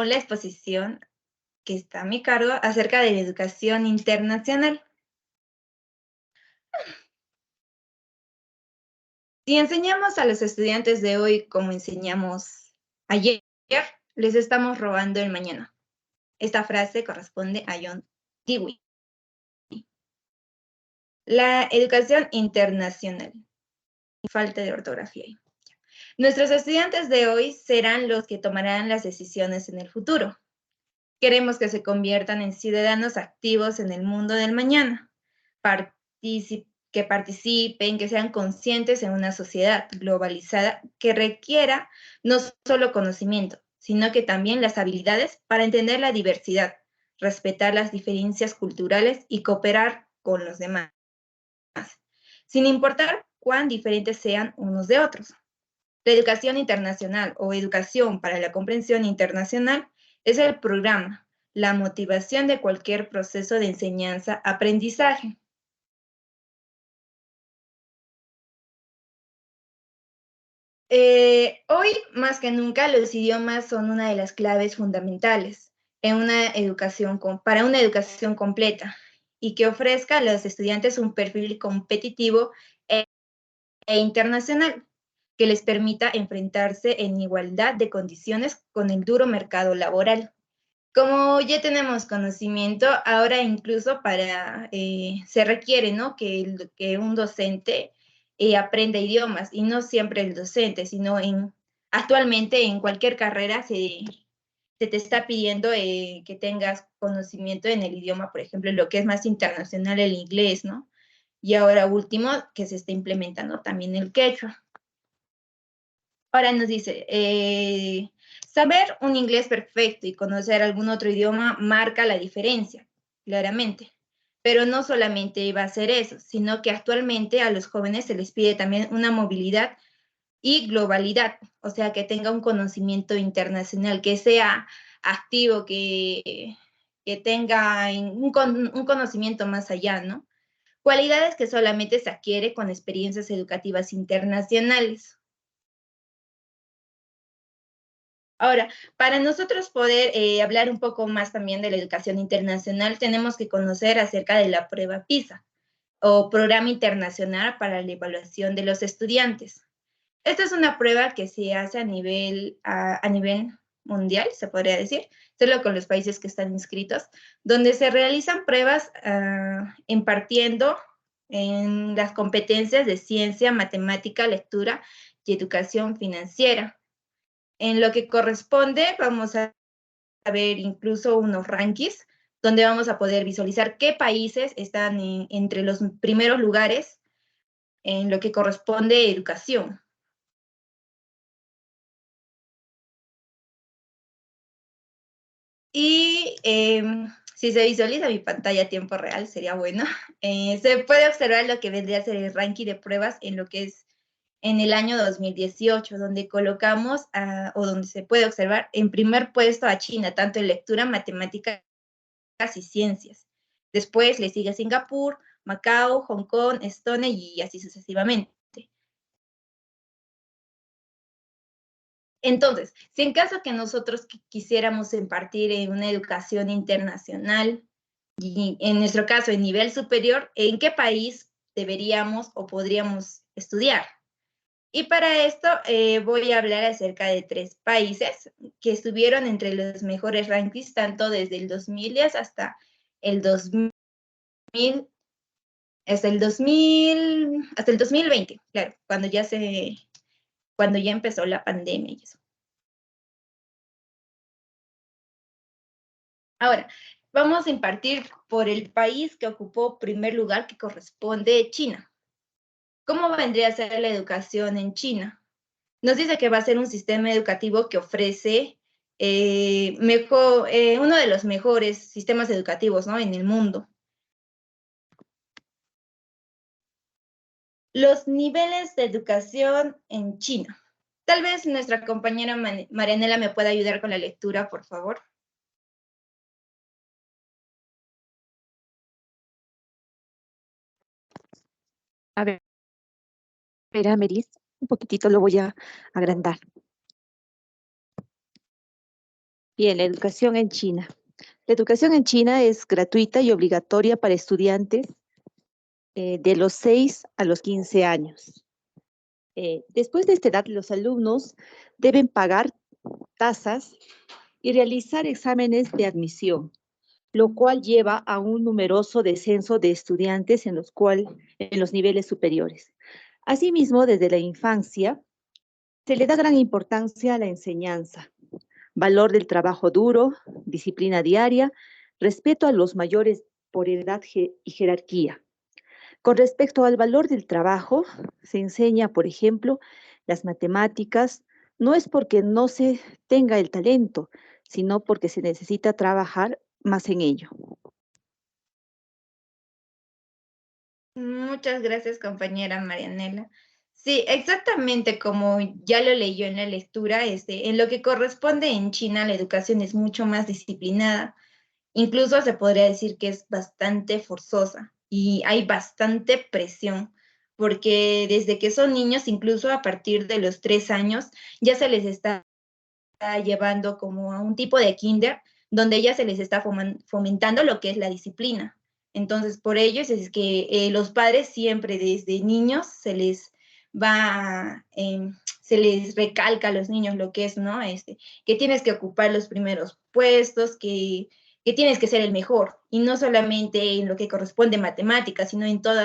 la exposición que está a mi cargo acerca de la educación internacional. Si enseñamos a los estudiantes de hoy como enseñamos ayer, les estamos robando el mañana. Esta frase corresponde a John Dewey. La educación internacional. Falta de ortografía ahí. Nuestros estudiantes de hoy serán los que tomarán las decisiones en el futuro. Queremos que se conviertan en ciudadanos activos en el mundo del mañana, que participen, que sean conscientes en una sociedad globalizada que requiera no solo conocimiento, sino que también las habilidades para entender la diversidad, respetar las diferencias culturales y cooperar con los demás, sin importar cuán diferentes sean unos de otros. La educación internacional o educación para la comprensión internacional es el programa, la motivación de cualquier proceso de enseñanza-aprendizaje. Hoy, más que nunca, los idiomas son una de las claves fundamentales para una educación completa y que ofrezca a los estudiantes un perfil competitivo e internacional que les permita enfrentarse en igualdad de condiciones con el duro mercado laboral. Como ya tenemos conocimiento, ahora incluso se requiere, ¿no?, que un docente aprenda idiomas, y no siempre el docente, sino actualmente en cualquier carrera se te está pidiendo que tengas conocimiento en el idioma, por ejemplo, lo que es más internacional, el inglés, ¿no? Y ahora último, que se está implementando también el quechua. Ahora nos dice, saber un inglés perfecto y conocer algún otro idioma marca la diferencia, claramente. Pero no solamente va a ser eso, sino que actualmente a los jóvenes se les pide también una movilidad y globalidad, o sea, que tenga un conocimiento internacional, que sea activo, que tenga un conocimiento más allá, ¿no? Cualidades que solamente se adquiere con experiencias educativas internacionales. Ahora, para nosotros poder hablar un poco más también de la educación internacional, tenemos que conocer acerca de la prueba PISA, o Programa Internacional para la Evaluación de los Estudiantes. Esta es una prueba que se hace a nivel mundial, se podría decir, solo con los países que están inscritos, donde se realizan pruebas impartiendo en las competencias de ciencia, matemática, lectura y educación financiera. En lo que corresponde, vamos a ver incluso unos rankings donde vamos a poder visualizar qué países están entre los primeros lugares en lo que corresponde a educación. Y si se visualiza mi pantalla a tiempo real, sería bueno. Se puede observar lo que vendría a ser el ranking de pruebas en lo que es en el año 2018, donde colocamos, o donde se puede observar en primer puesto a China, tanto en lectura, matemáticas y ciencias. Después le sigue Singapur, Macao, Hong Kong, Estonia y así sucesivamente. Entonces, si en caso que nosotros quisiéramos impartir en una educación internacional, y en nuestro caso en nivel superior, ¿en qué país deberíamos o podríamos estudiar? Y para esto voy a hablar acerca de 3 países que estuvieron entre los mejores rankings, tanto desde el 2010 hasta el 2000, hasta el 2020, claro, cuando ya empezó la pandemia y eso. Ahora, vamos a impartir por el país que ocupó primer lugar, que corresponde China. ¿Cómo vendría a ser la educación en China? Nos dice que va a ser un sistema educativo que ofrece uno de los mejores sistemas educativos, ¿no?, en el mundo. Los niveles de educación en China. Tal vez nuestra compañera Marianela me pueda ayudar con la lectura, por favor. A ver, espera, Meris, un poquitito lo voy a agrandar. Bien, la educación en China. La educación en China es gratuita y obligatoria para estudiantes de los 6 a los 15 años. Después de esta edad, los alumnos deben pagar tasas y realizar exámenes de admisión, lo cual lleva a un numeroso descenso de estudiantes en los niveles superiores. Asimismo, desde la infancia, se le da gran importancia a la enseñanza, valor del trabajo duro, disciplina diaria, respeto a los mayores por edad y jerarquía. Con respecto al valor del trabajo, se enseña, por ejemplo, las matemáticas, no es porque no se tenga el talento, sino porque se necesita trabajar más en ello. Muchas gracias, compañera Marianela. Sí, exactamente como ya lo leyó en la lectura, en lo que corresponde en China, la educación es mucho más disciplinada. Incluso se podría decir que es bastante forzosa y hay bastante presión, porque desde que son niños, incluso a partir de los 3 años, ya se les está llevando como a un tipo de kinder donde ya se les está fomentando lo que es la disciplina. Entonces, por ello es que los padres siempre desde niños se les recalca a los niños lo que es, ¿no? Que tienes que ocupar los primeros puestos, que tienes que ser el mejor, y no solamente en lo que corresponde a matemáticas, sino en todo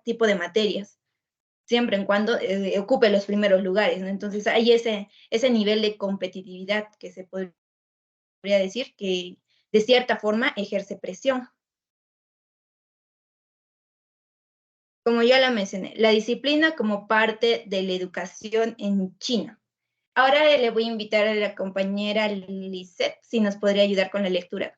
tipo de materias, siempre en cuando ocupe los primeros lugares, ¿no? Entonces hay ese nivel de competitividad que se podría decir que de cierta forma ejerce presión. Como ya lo mencioné, la disciplina como parte de la educación en China. Ahora le voy a invitar a la compañera Lisette si nos podría ayudar con la lectura.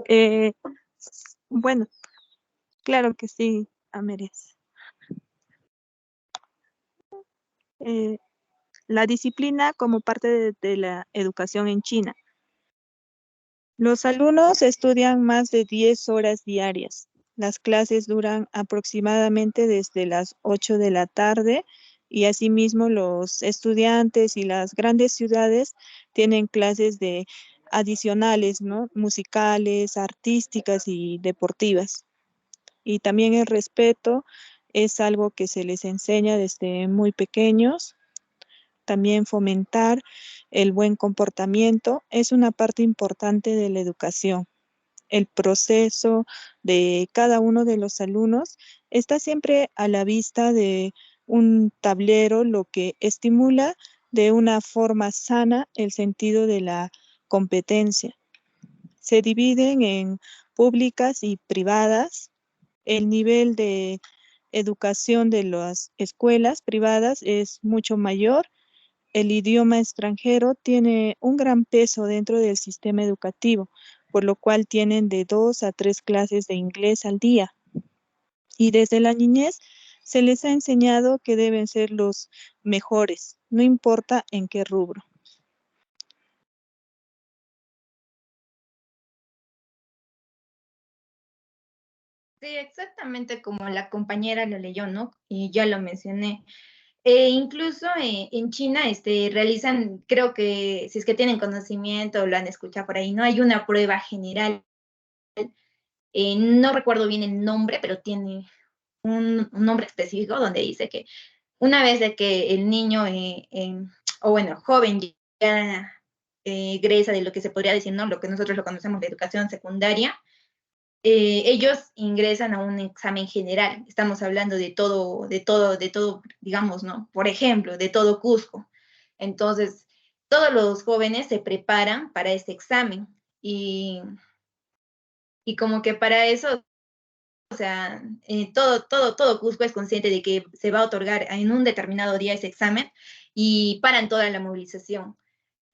Eh, bueno, claro que sí, Amérez. La disciplina como parte de la educación en China. Los alumnos estudian más de 10 horas diarias. Las clases duran aproximadamente desde las 8 de la tarde y asimismo los estudiantes y las grandes ciudades tienen clases adicionales, ¿no? Musicales, artísticas y deportivas. Y también el respeto es algo que se les enseña desde muy pequeños. También fomentar el buen comportamiento es una parte importante de la educación. El proceso de cada uno de los alumnos está siempre a la vista de un tablero, lo que estimula de una forma sana el sentido de la competencia. Se dividen en públicas y privadas. El nivel de educación de las escuelas privadas es mucho mayor. El idioma extranjero tiene un gran peso dentro del sistema educativo, por lo cual tienen de 2 a 3 clases de inglés al día. Y desde la niñez se les ha enseñado que deben ser los mejores, no importa en qué rubro. Sí, exactamente como la compañera lo leyó, ¿no? Y ya lo mencioné. Incluso en China realizan, creo que si es que tienen conocimiento o lo han escuchado por ahí, ¿no? Hay una prueba general, no recuerdo bien el nombre, pero tiene un nombre específico donde dice que una vez de que el niño, o bueno, joven ya egresa de lo que se podría decir, ¿no? Lo que nosotros lo conocemos de educación secundaria, ellos ingresan a un examen general. Estamos hablando de todo, digamos, ¿no? Por ejemplo, de todo Cusco. Entonces, todos los jóvenes se preparan para este examen y como que para eso, o sea, todo Cusco es consciente de que se va a otorgar en un determinado día ese examen y paran toda la movilización.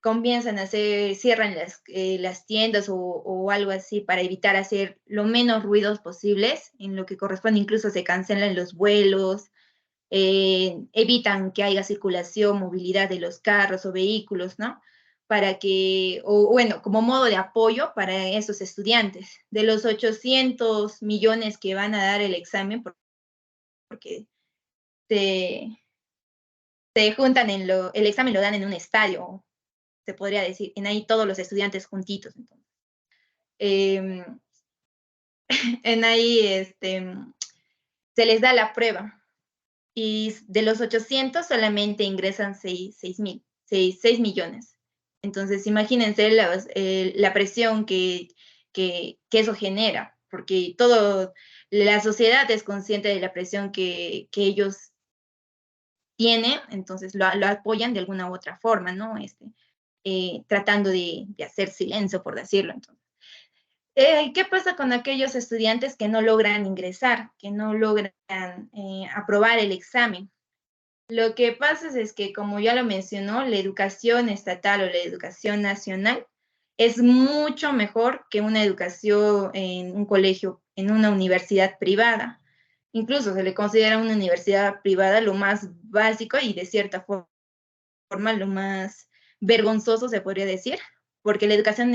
Comienzan a cierran las tiendas o algo así para evitar hacer lo menos ruidos posibles, en lo que corresponde incluso se cancelan los vuelos, evitan que haya circulación, movilidad de los carros o vehículos, ¿no? Para que, o bueno, como modo de apoyo para esos estudiantes. De los 800 millones que van a dar el examen, porque se juntan el examen lo dan en un estadio, se podría decir, en ahí todos los estudiantes juntitos. Entonces, en ahí se les da la prueba y de los 800 solamente ingresan 6 millones. Entonces, imagínense la presión que eso genera, porque la sociedad es consciente de la presión que ellos tienen, entonces lo apoyan de alguna u otra forma, ¿no? Tratando de hacer silencio, por decirlo. Entonces, ¿qué pasa con aquellos estudiantes que no logran ingresar, que no logran aprobar el examen? Lo que pasa es que, como ya lo mencionó, la educación estatal o la educación nacional es mucho mejor que una educación en un colegio, en una universidad privada. Incluso se le considera una universidad privada lo más básico y de cierta forma lo más vergonzoso, se podría decir, porque la educación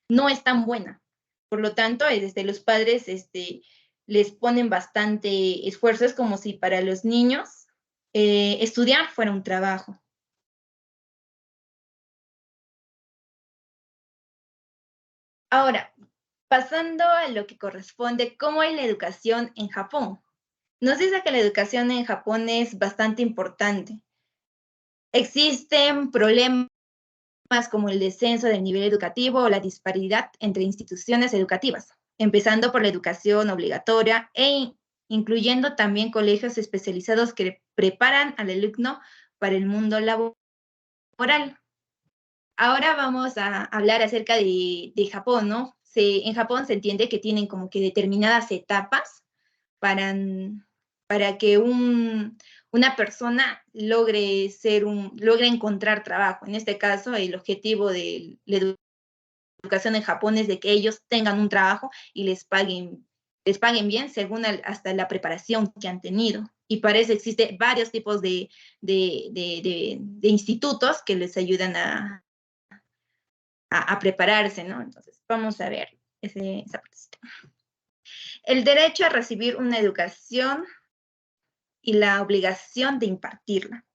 no es tan buena. Por lo tanto, los padres les ponen bastante esfuerzo. Es como si para los niños estudiar fuera un trabajo. Ahora, pasando a lo que corresponde, ¿cómo es la educación en Japón? Nos dice que la educación en Japón es bastante importante. Existen problemas como el descenso del nivel educativo o la disparidad entre instituciones educativas, empezando por la educación obligatoria e incluyendo también colegios especializados que preparan al alumno para el mundo laboral. Ahora vamos a hablar acerca de Japón, ¿no? En Japón se entiende que tienen como que determinadas etapas para que una persona logre encontrar trabajo. En este caso, el objetivo de la educación en Japón es de que ellos tengan un trabajo y les paguen bien según hasta la preparación que han tenido. Y para eso existen varios tipos de institutos que les ayudan a prepararse, ¿no? Entonces, vamos a ver esa partecita. El derecho a recibir una educación y la obligación de impartirla.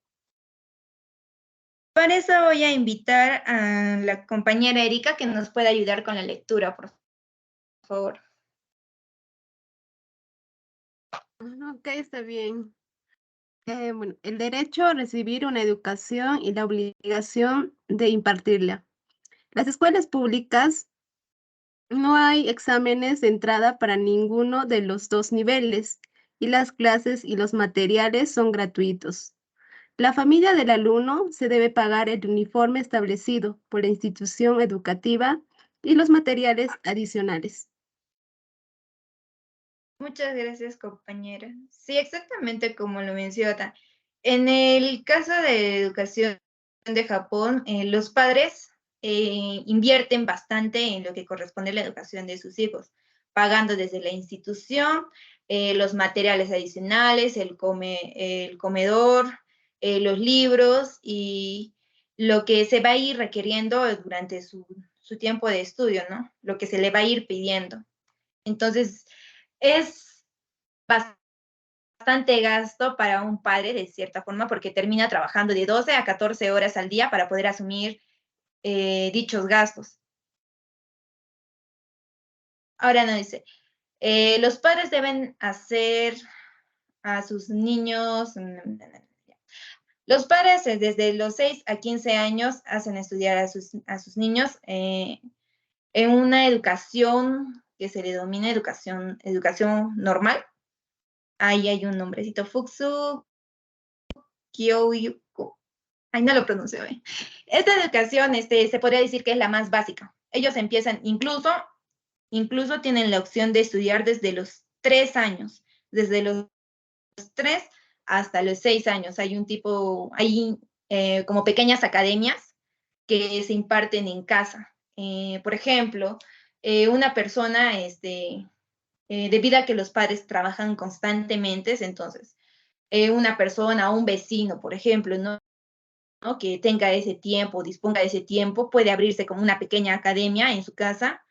Para eso voy a invitar a la compañera Erika que nos pueda ayudar con la lectura, por favor. Ok, está bien. Bueno, el derecho a recibir una educación y la obligación de impartirla. Las escuelas públicas no hay exámenes de entrada para ninguno de los dos niveles y las clases y los materiales son gratuitos. La familia del alumno se debe pagar el uniforme establecido por la institución educativa y los materiales adicionales. Muchas gracias, compañera. Sí, exactamente como lo menciona. En el caso de educación de Japón, los padres invierten bastante en lo que corresponde a la educación de sus hijos, pagando desde la institución, los materiales adicionales, el comedor, los libros y lo que se va a ir requiriendo durante su tiempo de estudio, ¿no? Lo que se le va a ir pidiendo. Entonces, es bastante gasto para un padre, de cierta forma, porque termina trabajando de 12 a 14 horas al día para poder asumir dichos gastos. Ahora nos dice, los padres deben hacer a sus niños, los padres desde los 6 a 15 años hacen estudiar a sus niños en una educación que se le denomina educación normal. Ahí hay un nombrecito, Fukusu Kyoyuko. Ay, no lo pronuncio bien. Esta educación se podría decir que es la más básica. Ellos empiezan, incluso tienen la opción de estudiar desde los 3 años, desde los 3 hasta los 6 años. Hay como pequeñas academias que se imparten en casa. Por ejemplo, una persona, debido a que los padres trabajan constantemente, entonces, una persona o un vecino, por ejemplo, ¿no? Que tenga ese tiempo, disponga de ese tiempo, puede abrirse como una pequeña academia en su casa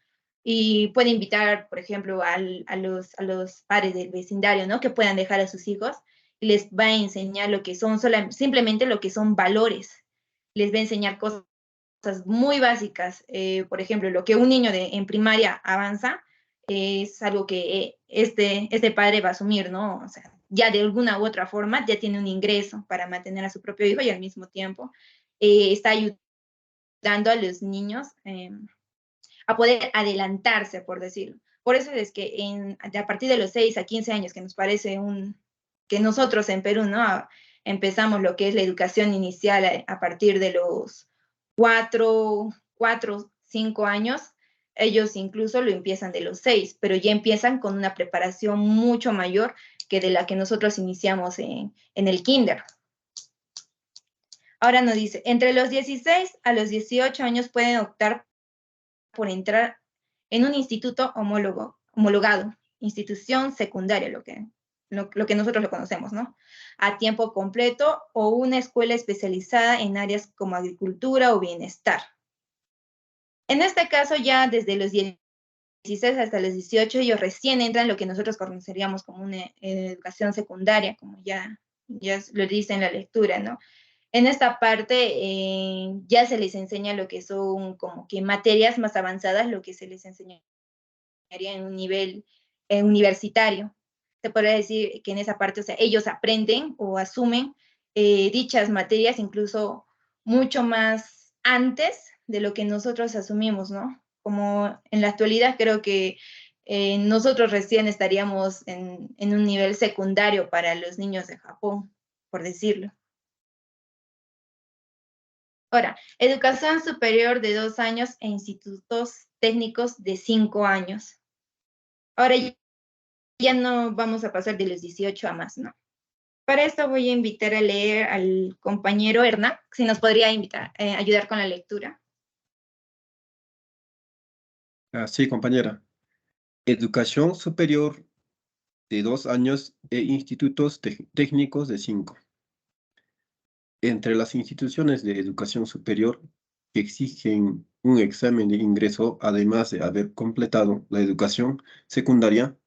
y puede invitar, por ejemplo, a los padres del vecindario, ¿no? Que puedan dejar a sus hijos les va a enseñar lo que son simplemente lo que son valores. Les va a enseñar cosas muy básicas. Por ejemplo, lo que un niño en primaria avanza es algo que este padre va a asumir, ¿no? O sea, ya de alguna u otra forma ya tiene un ingreso para mantener a su propio hijo y al mismo tiempo está ayudando a los niños a poder adelantarse, por decirlo. Por eso es que a partir de los 6 a 15 años, que nos parece que nosotros en Perú, ¿no? Empezamos lo que es la educación inicial a partir de los 4, 5 años, ellos incluso lo empiezan de los 6, pero ya empiezan con una preparación mucho mayor que de la que nosotros iniciamos en el kinder. Ahora nos dice, entre los 16 a los 18 años pueden optar por entrar en un instituto homologado, institución secundaria, lo que nosotros lo conocemos, ¿no? A tiempo completo o una escuela especializada en áreas como agricultura o bienestar. En este caso, ya desde los 16 hasta los 18, ellos recién entran en lo que nosotros conoceríamos como una educación secundaria, como ya lo dice en la lectura, ¿no? En esta parte ya se les enseña lo que son como que materias más avanzadas, lo que se les enseñaría en un nivel universitario. Se podría decir que en esa parte, o sea, ellos aprenden o asumen dichas materias incluso mucho más antes de lo que nosotros asumimos, ¿no? Como en la actualidad creo que nosotros recién estaríamos en un nivel secundario para los niños de Japón, por decirlo. Ahora, educación superior de 2 años e institutos técnicos de 5 años. Ahora ya no vamos a pasar de los 18 a más, ¿no? Para esto voy a invitar a leer al compañero Hernán, si nos podría ayudar con la lectura. Sí, compañera. Educación superior de 2 años e institutos técnicos de 5. Entre las instituciones de educación superior que exigen un examen de ingreso, además de haber completado la educación secundaria,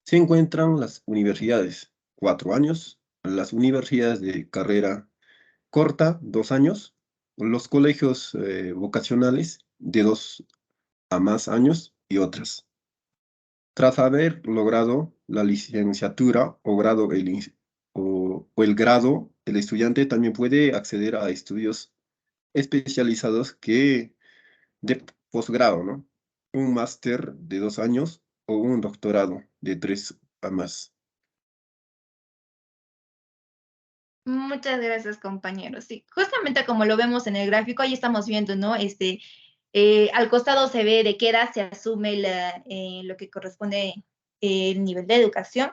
se encuentran las universidades, 4 años, las universidades de carrera corta, 2 años, los colegios vocacionales, de 2 a más años, y otras. Tras haber logrado la licenciatura o el grado, el estudiante también puede acceder a estudios especializados de posgrado, ¿no? Un máster de 2 años o un doctorado de 3 a más. Muchas gracias, compañeros. Sí, justamente como lo vemos en el gráfico, ahí estamos viendo, ¿no? Al costado se ve de qué edad se asume lo que corresponde el nivel de educación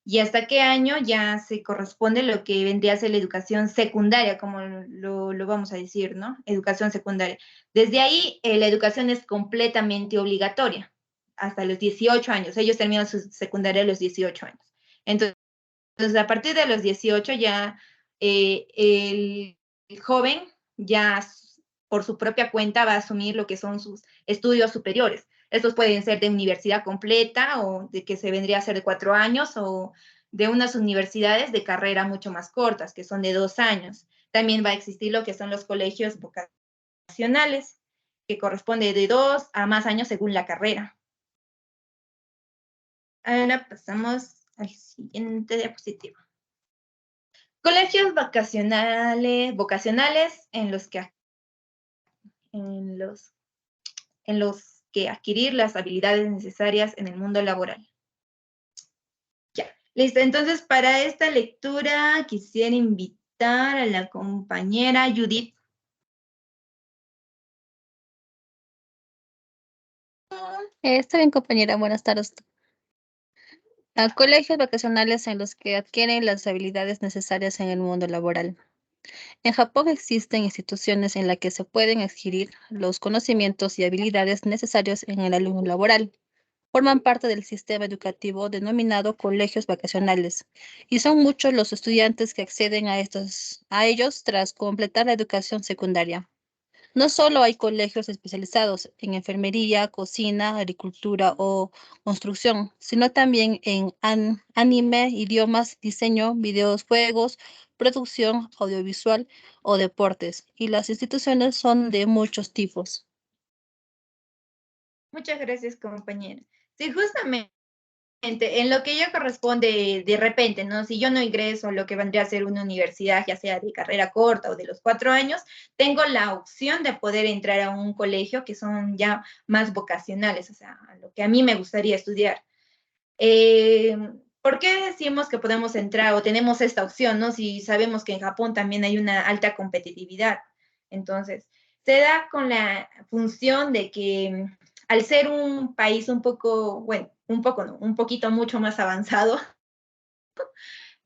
y hasta qué año ya se corresponde lo que vendría a ser la educación secundaria, como lo vamos a decir, ¿no? Educación secundaria. Desde ahí, la educación es completamente obligatoria, hasta los 18 años. Ellos terminan su secundaria a los 18 años. Entonces, a partir de los 18 ya el joven ya por su propia cuenta va a asumir lo que son sus estudios superiores. Estos pueden ser de universidad completa o de que se vendría a ser de 4 años o de unas universidades de carrera mucho más cortas, que son de 2 años. También va a existir lo que son los colegios vocacionales, que corresponde de 2 a más años según la carrera. Ahora pasamos al siguiente diapositiva. Colegios vocacionales en los que adquirir las habilidades necesarias en el mundo laboral. Ya, listo. Entonces, para esta lectura quisiera invitar a la compañera Judith. Está bien, compañera. Buenas tardes. Colegios vocacionales en los que adquieren las habilidades necesarias en el mundo laboral. En Japón existen instituciones en las que se pueden adquirir los conocimientos y habilidades necesarios en el mundo laboral. Forman parte del sistema educativo denominado colegios vacacionales y son muchos los estudiantes que acceden a ellos tras completar la educación secundaria. No solo hay colegios especializados en enfermería, cocina, agricultura o construcción, sino también en anime, idiomas, diseño, videojuegos, producción audiovisual o deportes. Y las instituciones son de muchos tipos. Muchas gracias, compañera. Sí, justamente en lo que ya corresponde de repente, ¿no? Si yo no ingreso a lo que vendría a ser una universidad, ya sea de carrera corta o de los 4 años, tengo la opción de poder entrar a un colegio que son ya más vocacionales, o sea, a lo que a mí me gustaría estudiar. ¿Por qué decimos que podemos entrar o tenemos esta opción, ¿no? Si sabemos que en Japón también hay una alta competitividad. Entonces, se da con la función de que al ser un país un poco, bueno, un poco no, un poquito mucho más avanzado,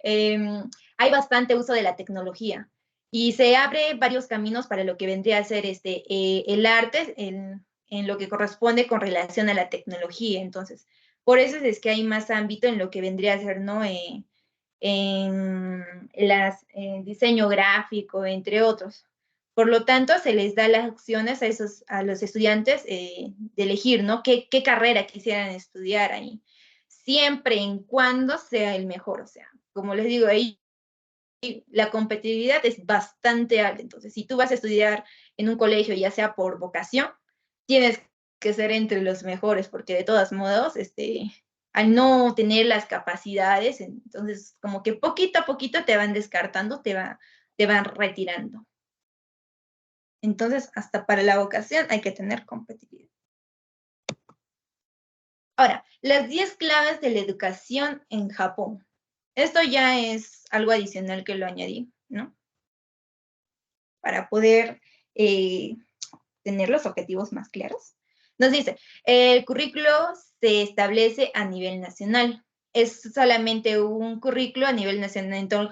hay bastante uso de la tecnología y se abre varios caminos para lo que vendría a ser el arte en lo que corresponde con relación a la tecnología. Entonces, por eso es que hay más ámbito en lo que vendría a ser, ¿no? En diseño gráfico, entre otros. Por lo tanto, se les da las opciones a los estudiantes de elegir, ¿no? ¿Qué carrera quisieran estudiar ahí? Siempre en cuando sea el mejor, o sea, como les digo, ahí la competitividad es bastante alta. Entonces, si tú vas a estudiar en un colegio, ya sea por vocación, tienes que ser entre los mejores, porque de todos modos, al no tener las capacidades, entonces como que poquito a poquito te van descartando, te van retirando. Entonces, hasta para la vocación hay que tener competitividad. Ahora, las 10 claves de la educación en Japón. Esto ya es algo adicional que lo añadí, ¿no? Para poder tener los objetivos más claros. Nos dice, el currículo se establece a nivel nacional. Es solamente un currículo a nivel nacional en todo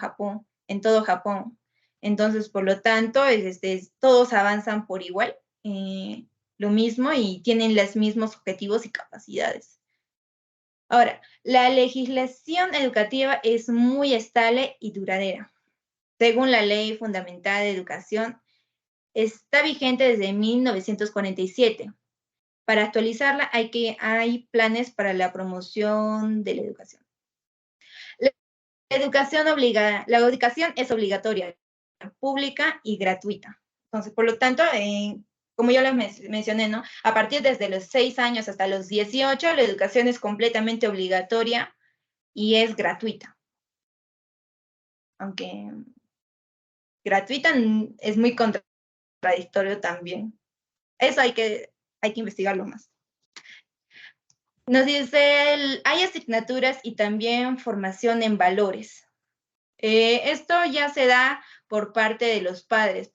Japón, Entonces, por lo tanto, todos avanzan por igual, lo mismo y tienen los mismos objetivos y capacidades. Ahora, la legislación educativa es muy estable y duradera. Según la Ley Fundamental de Educación, está vigente desde 1947. Para actualizarla hay planes para la promoción de la educación. La educación es obligatoria, pública y gratuita. Entonces, por lo tanto, como yo les mencioné, ¿no? A partir desde los 6 años hasta los 18, la educación es completamente obligatoria y es gratuita. Aunque gratuita es muy contradictorio también. Eso hay que investigarlo más. Nos dice, hay asignaturas y también formación en valores. Esto ya se da por parte de los padres,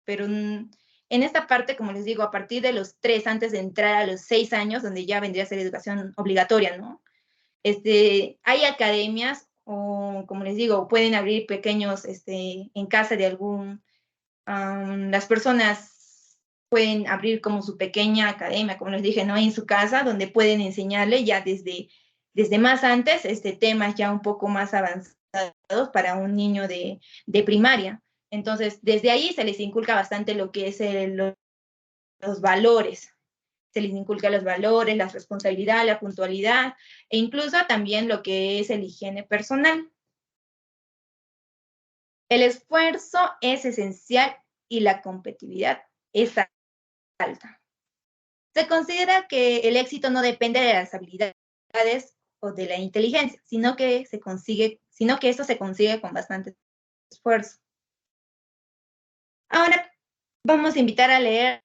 pero en esta parte, como les digo, a partir de los 3, antes de entrar a los 6 años, donde ya vendría a ser educación obligatoria, ¿no? Hay academias, o como les digo, pueden abrir pequeños, en casa de las personas pueden abrir como su pequeña academia, como les dije, ¿no? En su casa, donde pueden enseñarle ya desde más antes, temas ya un poco más avanzados para un niño de primaria. Entonces, desde ahí se les inculca bastante lo que es los valores. Se les inculca los valores, la responsabilidad, la puntualidad, e incluso también lo que es el higiene personal. El esfuerzo es esencial y la competitividad es alta. Se considera que el éxito no depende de las habilidades o de la inteligencia, sino que esto se consigue con bastante esfuerzo. Ahora vamos a invitar a leer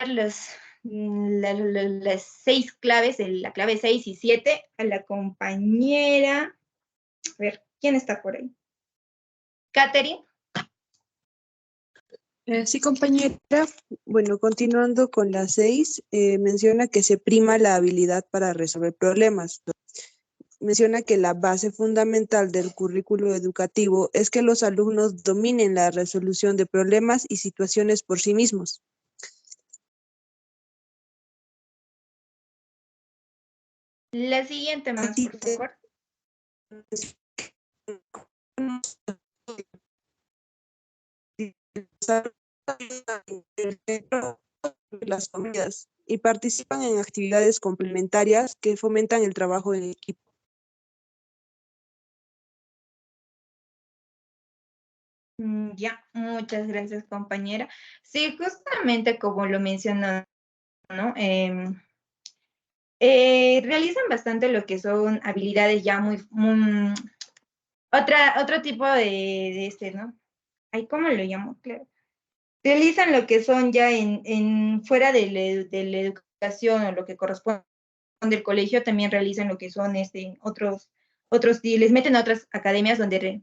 las 6 claves, la clave 6 y 7, a la compañera. A ver, ¿quién está por ahí? Catherine. Sí, compañera. Bueno, continuando con la 6, menciona que se prima la habilidad para resolver problemas. Menciona que la base fundamental del currículo educativo es que los alumnos dominen la resolución de problemas y situaciones por sí mismos. La siguiente más, por favor. las comidas y participan en actividades complementarias que fomentan el trabajo en equipo. Ya, muchas gracias, compañera. Sí, justamente como lo mencionó, ¿no? Realizan bastante lo que son habilidades ya otro tipo ¿no? Ay, ¿cómo lo llamo? Claro. Realizan lo que son ya fuera de la educación o lo que corresponde al colegio, también realizan lo que son les meten a otras academias donde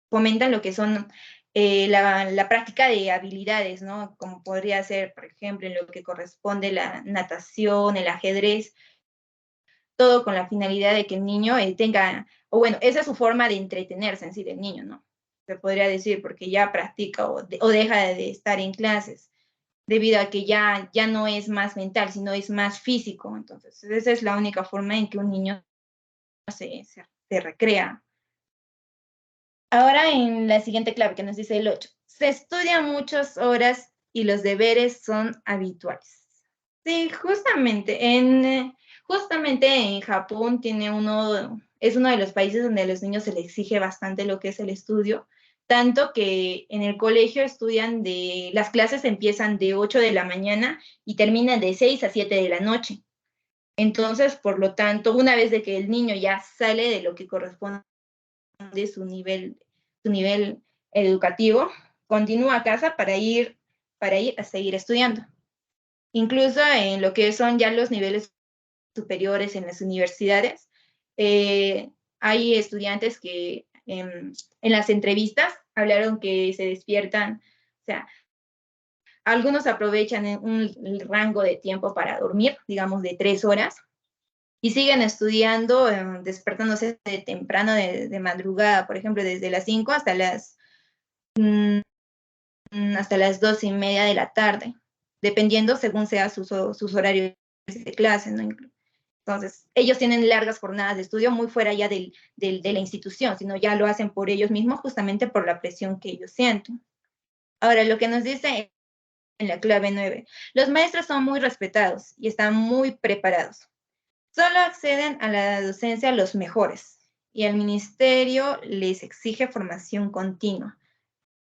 fomentan lo que son la práctica de habilidades, ¿no? Como podría ser, por ejemplo, en lo que corresponde la natación, el ajedrez, todo con la finalidad de que el niño tenga, o bueno, esa es su forma de entretenerse en sí del niño, ¿no? Se podría decir, porque ya practica o deja de estar en clases, debido a que ya no es más mental, sino es más físico. Entonces, esa es la única forma en que un niño se recrea. Ahora en la siguiente clave que nos dice el 8. Se estudian muchas horas y los deberes son habituales. Sí, justamente en Japón es uno de los países donde a los niños se les exige bastante lo que es el estudio, tanto que en el colegio las clases empiezan de 8 de la mañana y terminan de 6 a 7 de la noche. Entonces, por lo tanto, una vez de que el niño ya sale de lo que corresponde a su nivel educativo, continúa a casa para ir a seguir estudiando. Incluso en lo que son ya los niveles superiores en las universidades, hay estudiantes que en las entrevistas hablaron que se despiertan, o sea, algunos aprovechan un rango de tiempo para dormir, digamos de 3 horas, y siguen estudiando, despertándose de temprano, de madrugada, por ejemplo, desde las 5 hasta las 2:30 de la tarde, dependiendo según sea sus horarios de clase, ¿no? Entonces, ellos tienen largas jornadas de estudio muy fuera ya de la institución, sino ya lo hacen por ellos mismos, justamente por la presión que ellos sienten. Ahora, lo que nos dice en la clave 9, los maestros son muy respetados y están muy preparados. Solo acceden a la docencia los mejores y el ministerio les exige formación continua.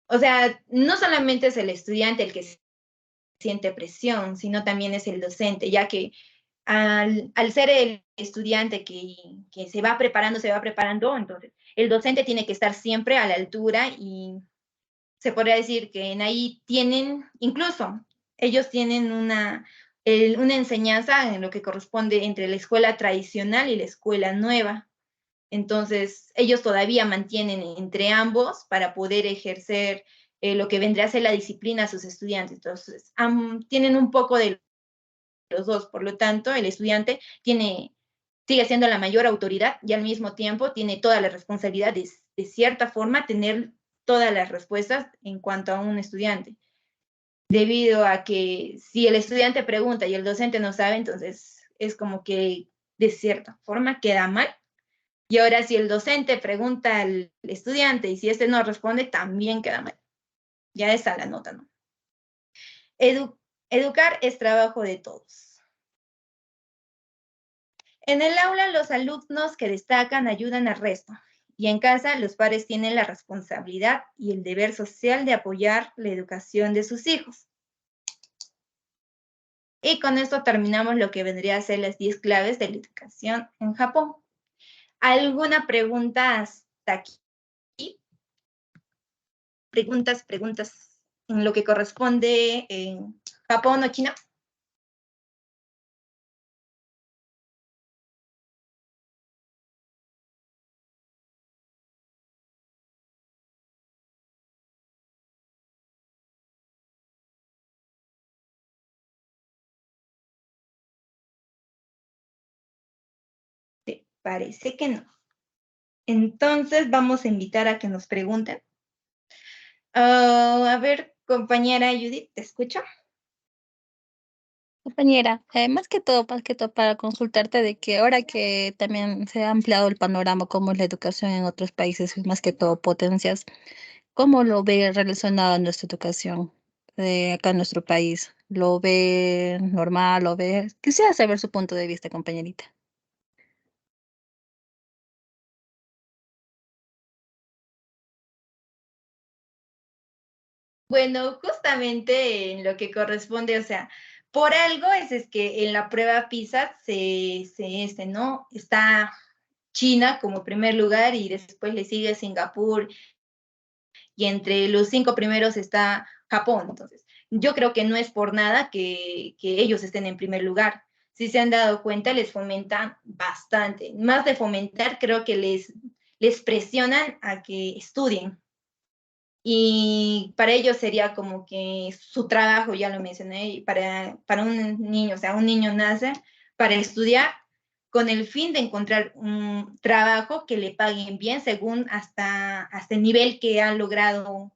O sea, no solamente es el estudiante el que siente presión, sino también es el docente, ya que al ser el estudiante que se va preparando, entonces el docente tiene que estar siempre a la altura y se podría decir que en ahí incluso ellos tienen una enseñanza en lo que corresponde entre la escuela tradicional y la escuela nueva. Entonces, ellos todavía mantienen entre ambos para poder ejercer lo que vendría a ser la disciplina a sus estudiantes. Entonces, tienen un poco de los dos. Por lo tanto, el estudiante sigue siendo la mayor autoridad y al mismo tiempo tiene toda la responsabilidad de cierta forma, tener todas las respuestas en cuanto a un estudiante. Debido a que si el estudiante pregunta y el docente no sabe, entonces es como que de cierta forma queda mal. Y ahora si el docente pregunta al estudiante y si este no responde, también queda mal. Ya está la nota, ¿no? Educar es trabajo de todos. En el aula, los alumnos que destacan ayudan al resto. Y en casa, los padres tienen la responsabilidad y el deber social de apoyar la educación de sus hijos. Y con esto terminamos lo que vendría a ser las 10 claves de la educación en Japón. ¿Alguna pregunta hasta aquí? Preguntas en lo que corresponde en Japón o China. Parece que no. Entonces vamos a invitar a que nos pregunten. A ver, compañera Judith, ¿te escucho? Compañera, más que todo para consultarte de que ahora que también se ha ampliado el panorama, como es la educación en otros países, más que todo potencias, ¿cómo lo ve relacionado a nuestra educación? acá en nuestro país? ¿Lo ve normal? ¿Lo ve? Quisiera saber su punto de vista, compañerita. Bueno, justamente en lo que corresponde, o sea, por algo es que en la prueba PISA ¿no? Está China como primer lugar y después le sigue Singapur y entre los 5 primeros está Japón. Entonces, yo creo que no es por nada que ellos estén en primer lugar. Si se han dado cuenta, les fomentan bastante. Más de fomentar, creo que les presionan a que estudien. Y para ellos sería como que su trabajo, ya lo mencioné, y para un niño, o sea, un niño nace para estudiar con el fin de encontrar un trabajo que le paguen bien según hasta el nivel que ha logrado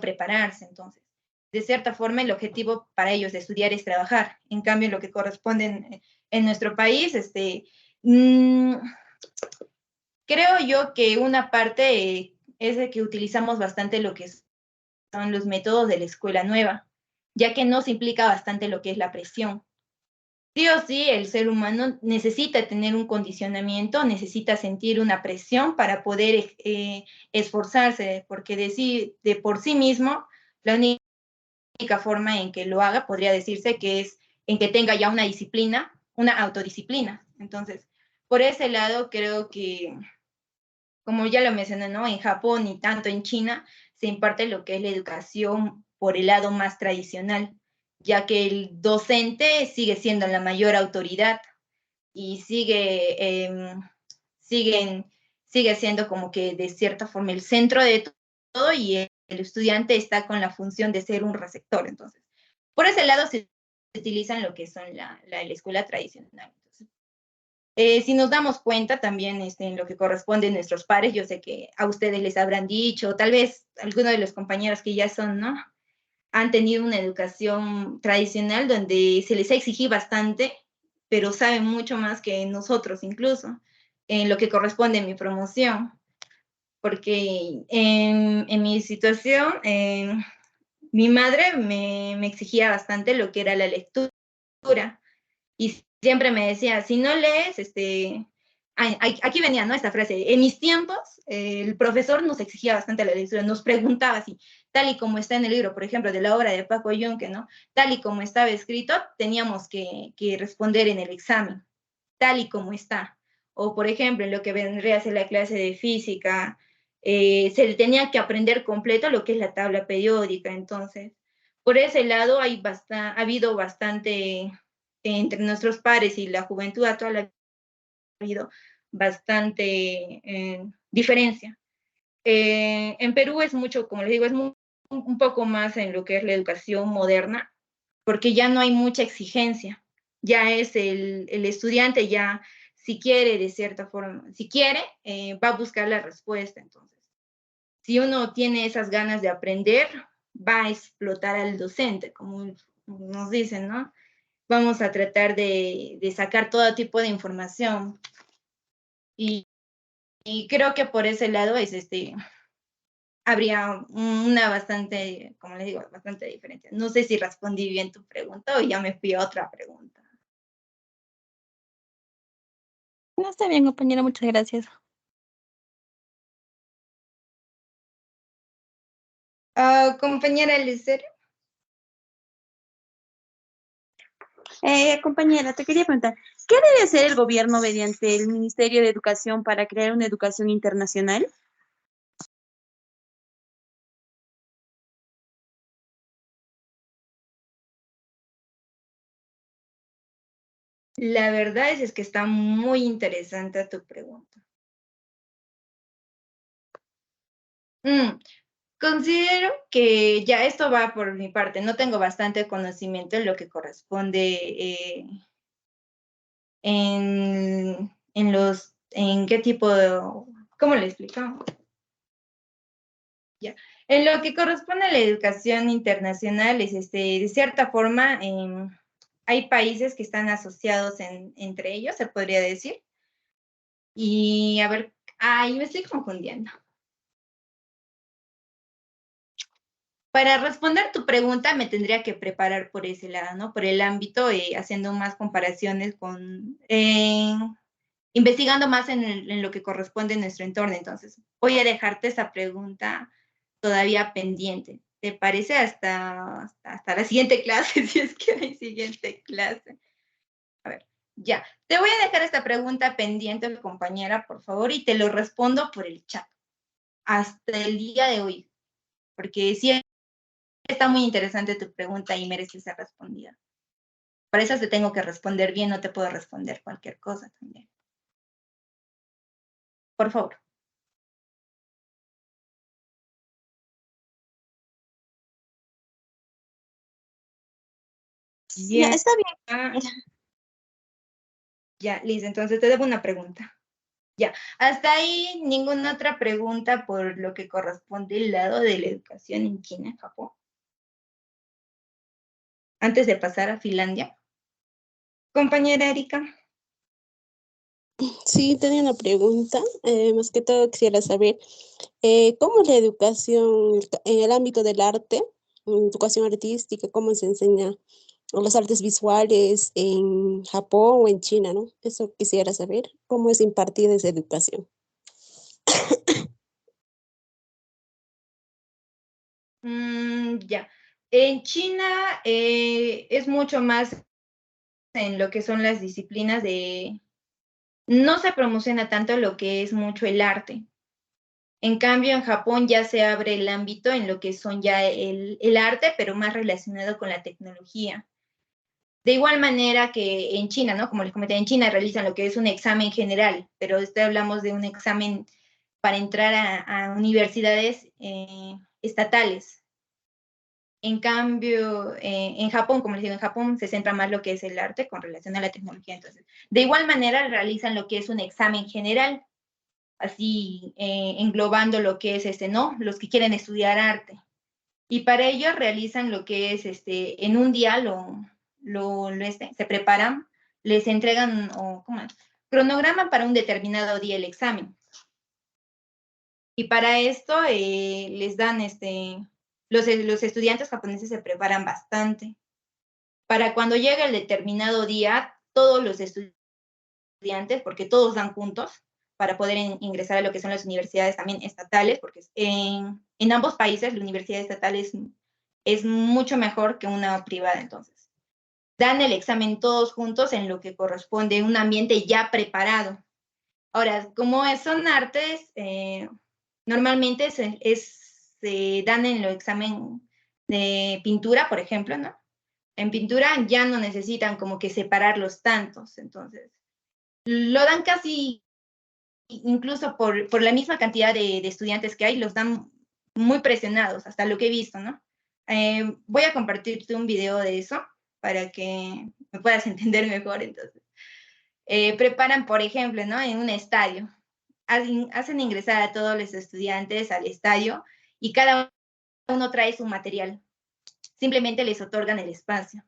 prepararse. Entonces, de cierta forma, el objetivo para ellos de estudiar es trabajar. En cambio, lo que corresponde en nuestro país, creo yo que una parte es de que utilizamos bastante lo que son los métodos de la escuela nueva, ya que nos implica bastante lo que es la presión. Sí o sí, el ser humano necesita tener un condicionamiento, necesita sentir una presión para poder esforzarse, porque de por sí mismo, la única forma en que lo haga podría decirse que es en que tenga ya una disciplina, una autodisciplina. Entonces, por ese lado, creo que como ya lo mencioné, ¿no? En Japón y tanto en China se imparte lo que es la educación por el lado más tradicional, ya que el docente sigue siendo la mayor autoridad y sigue siendo como que de cierta forma el centro de todo y el estudiante está con la función de ser un receptor. Entonces, por ese lado se utilizan lo que son la escuela tradicional. Entonces, si nos damos cuenta también en lo que corresponde a nuestros pares, yo sé que a ustedes les habrán dicho, tal vez algunos de los compañeros que ya son, ¿no? Han tenido una educación tradicional donde se les ha exigido bastante, pero saben mucho más que nosotros incluso, en lo que corresponde a mi promoción. Porque en mi situación, mi madre me exigía bastante lo que era la lectura y siempre me decía, si no lees, aquí venía, ¿no? Esta frase, en mis tiempos, el profesor nos exigía bastante la lectura, nos preguntaba si, tal y como está en el libro, por ejemplo, de la obra de Paco Yunque, ¿no? Tal y como estaba escrito, teníamos que responder en el examen, tal y como está. O, por ejemplo, en lo que vendría a ser la clase de física, se le tenía que aprender completo lo que es la tabla periódica. Entonces, por ese lado ha habido bastante entre nuestros pares y la juventud actual ha habido bastante diferencia. En Perú es mucho, como les digo, un poco más en lo que es la educación moderna, porque ya no hay mucha exigencia. Ya es el estudiante, ya si quiere de cierta forma, si quiere, va a buscar la respuesta. Entonces, si uno tiene esas ganas de aprender, va a explotar al docente, como nos dicen, ¿no? Vamos a tratar de sacar todo tipo de información. Y creo que por ese lado habría una bastante, como les digo, bastante diferencia. No sé si respondí bien tu pregunta o ya me fui a otra pregunta. No, está bien, compañera, muchas gracias. Compañera Lucero. Compañera, te quería preguntar, ¿qué debe hacer el gobierno mediante el Ministerio de Educación para crear una educación internacional? La verdad es que está muy interesante tu pregunta. Considero que ya esto va por mi parte, no tengo bastante conocimiento en lo que corresponde en qué tipo de, ¿cómo le explicamos? Ya. En lo que corresponde a la educación internacional, de cierta forma, hay países que están asociados entre ellos, se podría decir. Y a ver, me estoy confundiendo. Para responder tu pregunta me tendría que preparar por ese lado, ¿no? Por el ámbito, haciendo más comparaciones con, investigando más en lo que corresponde en nuestro entorno. Entonces, voy a dejarte esa pregunta todavía pendiente. ¿Te parece? Hasta la siguiente clase, si es que hay siguiente clase. A ver, ya. Te voy a dejar esta pregunta pendiente, compañera, por favor, y te lo respondo por el chat. Hasta el día de hoy. Porque sí está muy interesante tu pregunta y merece ser respondida. Por eso te tengo que responder bien, no te puedo responder cualquier cosa también. Por favor. Ya, está bien. Ya, Liz, entonces te debo una pregunta. Ya, hasta ahí ninguna otra pregunta por lo que corresponde al lado de la educación en China, Japón. Antes de pasar a Finlandia. Compañera Erika. Sí, tenía una pregunta. Más que todo quisiera saber cómo es la educación en el ámbito del arte, en educación artística, cómo se enseña las artes visuales en Japón o en China, ¿no? Eso quisiera saber, cómo es impartida esa educación. Ya. En China es mucho más en lo que son las disciplinas de... No se promociona tanto lo que es mucho el arte. En cambio, en Japón ya se abre el ámbito en lo que son ya el arte, pero más relacionado con la tecnología. De igual manera que en China, ¿no? Como les comenté, en China realizan lo que es un examen general, pero hablamos de un examen para entrar a universidades estatales. En cambio, en Japón, como les digo, en Japón se centra más lo que es el arte con relación a la tecnología. Entonces, de igual manera realizan lo que es un examen general, así englobando lo que es ¿no? Los que quieren estudiar arte. Y para ello realizan lo que es en un día se preparan, les entregan cronograma para un determinado día el examen. Y para esto les dan los estudiantes japoneses se preparan bastante. Para cuando llegue el determinado día, todos los estudiantes, porque todos dan puntos, para poder ingresar a lo que son las universidades también estatales, porque en ambos países la universidad estatal es mucho mejor que una privada, entonces. Dan el examen todos juntos en lo que corresponde a un ambiente ya preparado. Ahora, como son artes, normalmente se dan en el examen de pintura, por ejemplo, ¿no? En pintura ya no necesitan como que separarlos tantos, entonces lo dan casi, incluso por la misma cantidad de estudiantes que hay, los dan muy presionados, hasta lo que he visto, ¿no? Voy a compartirte un video de eso para que me puedas entender mejor, entonces. Preparan, por ejemplo, ¿no? En un estadio, hacen ingresar a todos los estudiantes al estadio y cada uno trae su material. Simplemente les otorgan el espacio.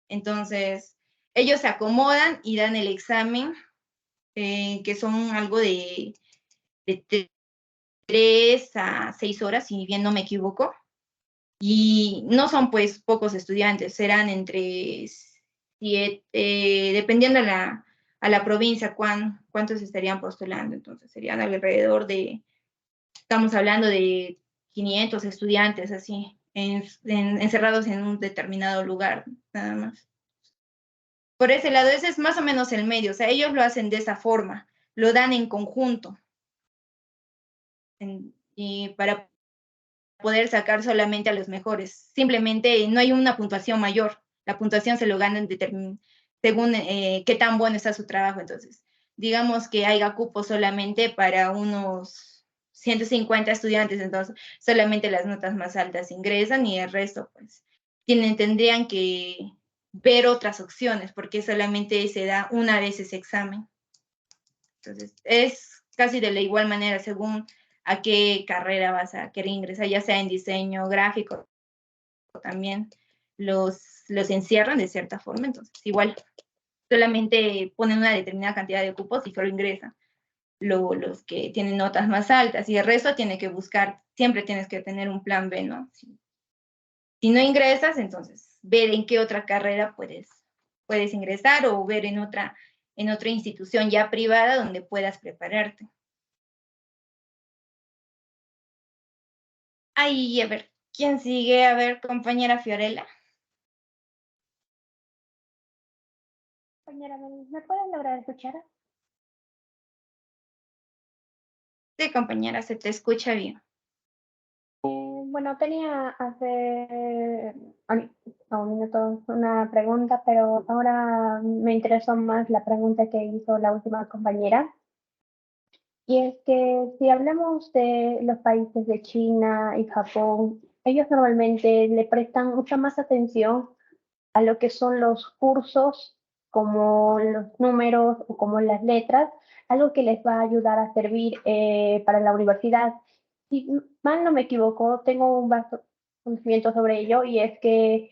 Entonces, ellos se acomodan y dan el examen, que son algo de 3 a 6 horas, si bien no me equivoco. Y no son pues pocos estudiantes, serán entre 7, dependiendo a la provincia, cuántos estarían postulando. Entonces, serían alrededor de, estamos hablando de 500 estudiantes, así, encerrados en un determinado lugar, nada más. Por ese lado, ese es más o menos el medio, o sea, ellos lo hacen de esa forma, lo dan en conjunto. Y para poder sacar solamente a los mejores. Simplemente no hay una puntuación mayor. La puntuación se lo ganan según qué tan bueno está su trabajo. Entonces, digamos que haya cupo solamente para unos 150 estudiantes, entonces solamente las notas más altas ingresan y el resto, pues, tendrían que ver otras opciones, porque solamente se da una vez ese examen. Entonces, es casi de la igual manera según a qué carrera vas a querer ingresar, ya sea en diseño gráfico, también los encierran de cierta forma, entonces igual solamente ponen una determinada cantidad de cupos y solo ingresan los que tienen notas más altas y el resto tiene que buscar, siempre tienes que tener un plan B, ¿no? Si no ingresas, entonces ver en qué otra carrera puedes ingresar o ver en otra institución ya privada donde puedas prepararte. Ahí, a ver, ¿quién sigue? A ver, compañera Fiorella. Compañera, ¿me pueden lograr escuchar? Sí, compañera, se te escucha bien. Bueno, tenía hace un minuto una pregunta, pero ahora me interesó más la pregunta que hizo la última compañera. Y es que si hablamos de los países de China y Japón, ellos normalmente le prestan mucha más atención a lo que son los cursos, como los números o como las letras, algo que les va a ayudar a servir para la universidad. Si mal no me equivoco, tengo un vasto conocimiento sobre ello y es que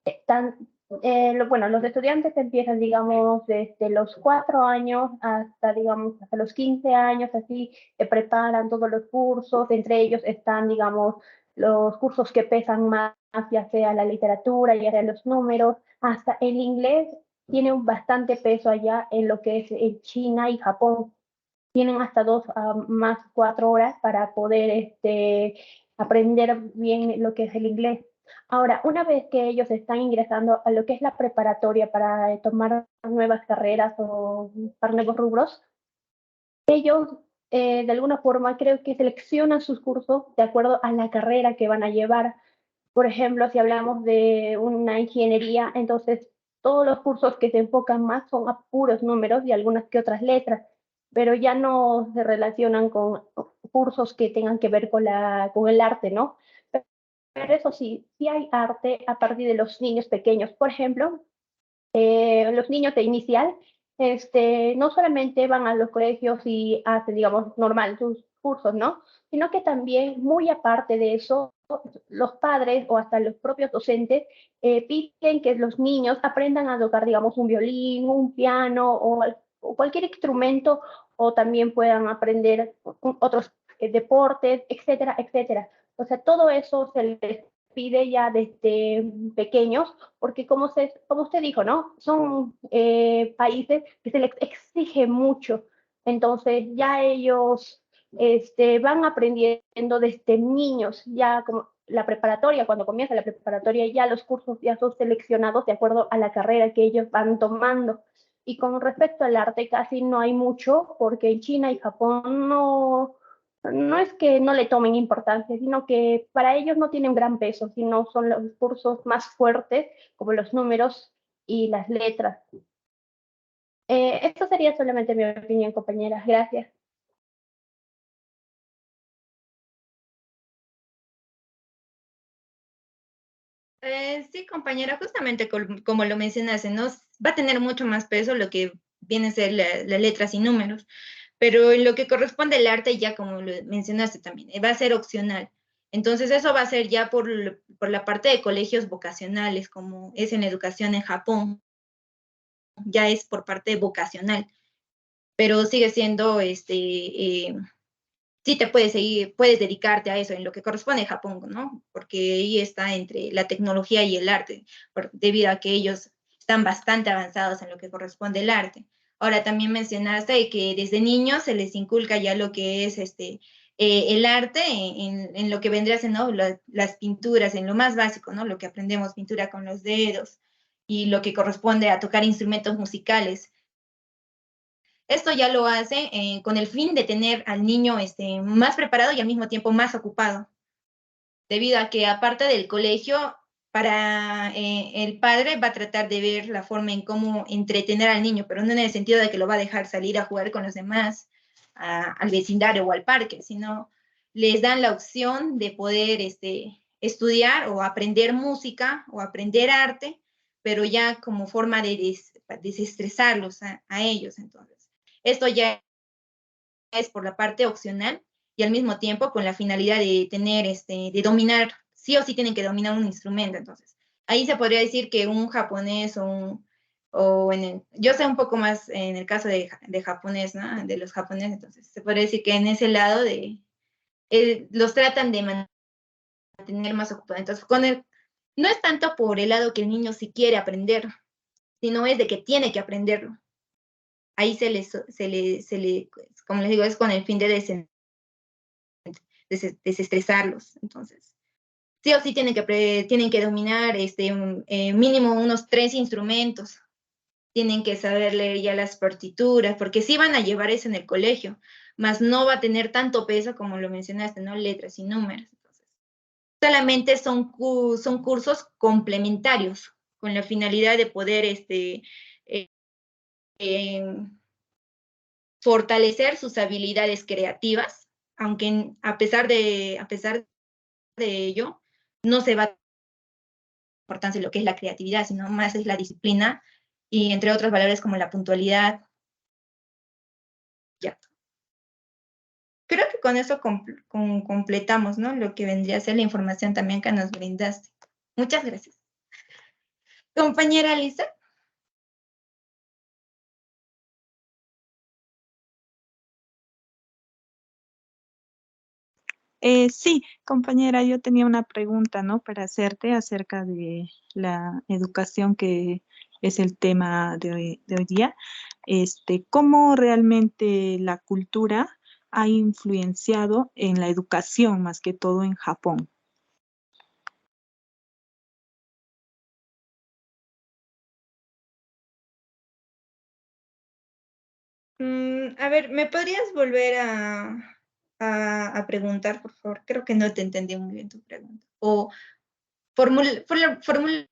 están, bueno, los estudiantes empiezan, digamos, desde los 4 años hasta, digamos, hasta los 15 años, así, preparan todos los cursos, entre ellos están, digamos, los cursos que pesan más, ya sea la literatura, ya sea los números, hasta el inglés tiene un bastante peso allá en lo que es en China y Japón. Tienen hasta 2 más 4 horas para poder aprender bien lo que es el inglés. Ahora, una vez que ellos están ingresando a lo que es la preparatoria para tomar nuevas carreras o para nuevos rubros, ellos de alguna forma creo que seleccionan sus cursos de acuerdo a la carrera que van a llevar. Por ejemplo, si hablamos de una ingeniería, entonces todos los cursos que se enfocan más son a puros números y algunas que otras letras, pero ya no se relacionan con cursos que tengan que ver con el arte, ¿no? Pero eso sí, sí hay arte a partir de los niños pequeños. Por ejemplo, los niños de inicial, no solamente van a los colegios y hacen, digamos, normal sus cursos, ¿no? Sino que también, muy aparte de eso, los padres o hasta los propios docentes piden que los niños aprendan a tocar, digamos, un violín, un piano o cualquier instrumento, o también puedan aprender otros deportes, etcétera, etcétera. O sea, todo eso se les pide ya desde pequeños, porque como usted dijo, ¿no? Son países que se les exige mucho. Entonces ya ellos van aprendiendo desde niños, ya como la preparatoria, cuando comienza la preparatoria, ya los cursos ya son seleccionados de acuerdo a la carrera que ellos van tomando. Y con respecto al arte casi no hay mucho, porque en China y Japón no es que no le tomen importancia, sino que para ellos no tienen gran peso, sino son los cursos más fuertes, como los números y las letras. Esto sería solamente mi opinión, compañeras. Gracias. Sí, compañera, justamente como lo mencionaste, ¿no? Va a tener mucho más peso lo que viene a ser las letras y números, pero en lo que corresponde al arte, ya como lo mencionaste también, va a ser opcional. Entonces eso va a ser ya por la parte de colegios vocacionales, como es en educación en Japón, ya es por parte vocacional, pero sigue siendo, sí te puedes dedicarte a eso en lo que corresponde a Japón, ¿no? Porque ahí está entre la tecnología y el arte, debido a que ellos están bastante avanzados en lo que corresponde al arte. Ahora también mencionaste que desde niños se les inculca ya lo que es el arte en lo que vendría a ser, ¿no? Las pinturas, en lo más básico, ¿no? Lo que aprendemos, pintura con los dedos y lo que corresponde a tocar instrumentos musicales. Esto ya lo hace con el fin de tener al niño más preparado y al mismo tiempo más ocupado, debido a que aparte del colegio, para el padre va a tratar de ver la forma en cómo entretener al niño, pero no en el sentido de que lo va a dejar salir a jugar con los demás, al vecindario o al parque, sino les dan la opción de poder estudiar o aprender música o aprender arte, pero ya como forma de desestresarlos a ellos, entonces. Esto ya es por la parte opcional y al mismo tiempo con la finalidad de tener, de dominar, sí o sí tienen que dominar un instrumento. Entonces, ahí se podría decir que un japonés yo sé un poco más en el caso de japonés, ¿no? De los japoneses, entonces se podría decir que en ese lado los tratan de mantener más ocupados. Entonces, no es tanto por el lado que el niño sí quiere aprender, sino es de que tiene que aprenderlo. Ahí como les digo, es con el fin de desestresarlos. Entonces, sí o sí tienen que dominar mínimo unos 3 instrumentos. Tienen que saber leer ya las partituras, porque sí van a llevar eso en el colegio, mas no va a tener tanto peso como lo mencionaste, ¿no? Letras y números. Entonces, solamente son cursos complementarios con la finalidad de poder fortalecer sus habilidades creativas, aunque a pesar de ello, no se va a dar importancia en lo que es la creatividad, sino más es la disciplina y entre otros valores como la puntualidad. Ya. Creo que con eso completamos, ¿no? Lo que vendría a ser la información también que nos brindaste. Muchas gracias. Compañera Lisa. Sí, compañera, yo tenía una pregunta, ¿no? Para hacerte acerca de la educación que es el tema de hoy día. ¿Cómo realmente la cultura ha influenciado en la educación, más que todo en Japón? A ver, ¿me podrías volver a preguntar, por favor? Creo que no te entendí muy bien tu pregunta. O formúlame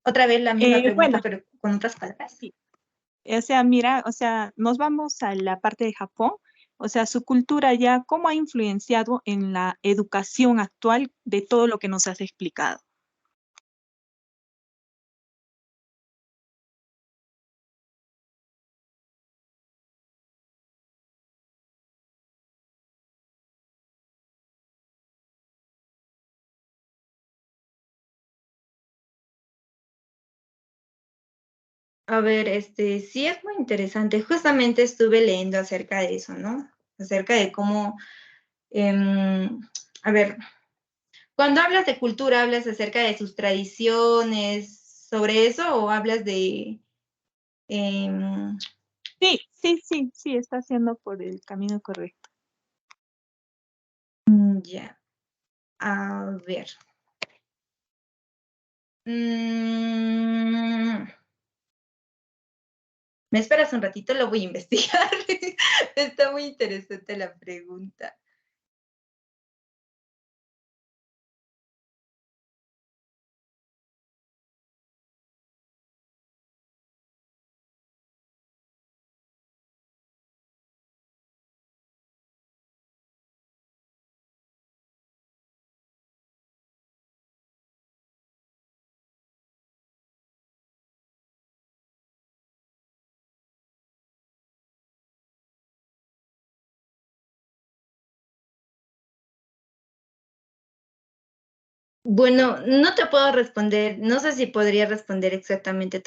otra vez la misma pregunta, Bueno, pero con otras palabras. sí. O sea, mira, o sea, nos vamos a la parte de Japón, o sea, su cultura ya, ¿cómo ha influenciado en la educación actual de todo lo que nos has explicado? A ver, sí es muy interesante. Justamente estuve leyendo acerca de eso, ¿no? Acerca de cómo, a ver, cuando hablas de cultura, ¿hablas acerca de sus tradiciones, sobre eso, o hablas de, em, Sí, está haciendo por el camino correcto. ya, a ver. ¿Me esperas un ratito? Lo voy a investigar. Está muy interesante la pregunta. Bueno, no te puedo responder, no sé si podría responder exactamente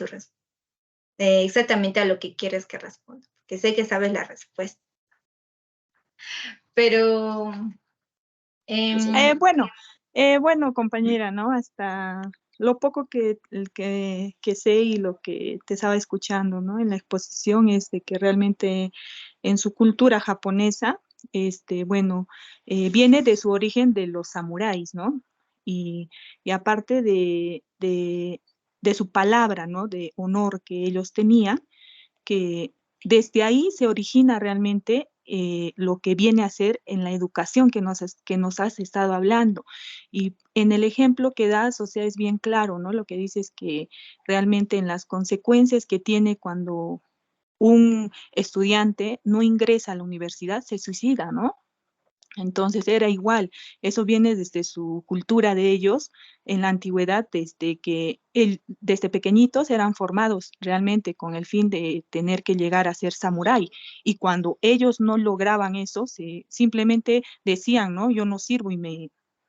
exactamente a lo que quieres que responda, porque sé que sabes la respuesta. Pero, Bueno, compañera, ¿no? Hasta lo poco que sé y lo que te estaba escuchando, ¿no? En la exposición es de que realmente en su cultura japonesa, bueno, viene de su origen de los samuráis, ¿no? Y aparte de su palabra, ¿no? De honor que ellos tenían, que desde ahí se origina realmente lo que viene a ser en la educación que nos has estado hablando. Y en el ejemplo que das, o sea, es bien claro, ¿no? Lo que dices que realmente en las consecuencias que tiene cuando un estudiante no ingresa a la universidad, se suicida, ¿no? Entonces era igual, eso viene desde su cultura de ellos en la antigüedad, desde pequeñitos eran formados realmente con el fin de tener que llegar a ser samurái. Y cuando ellos no lograban eso, simplemente decían, ¿no? Yo no sirvo y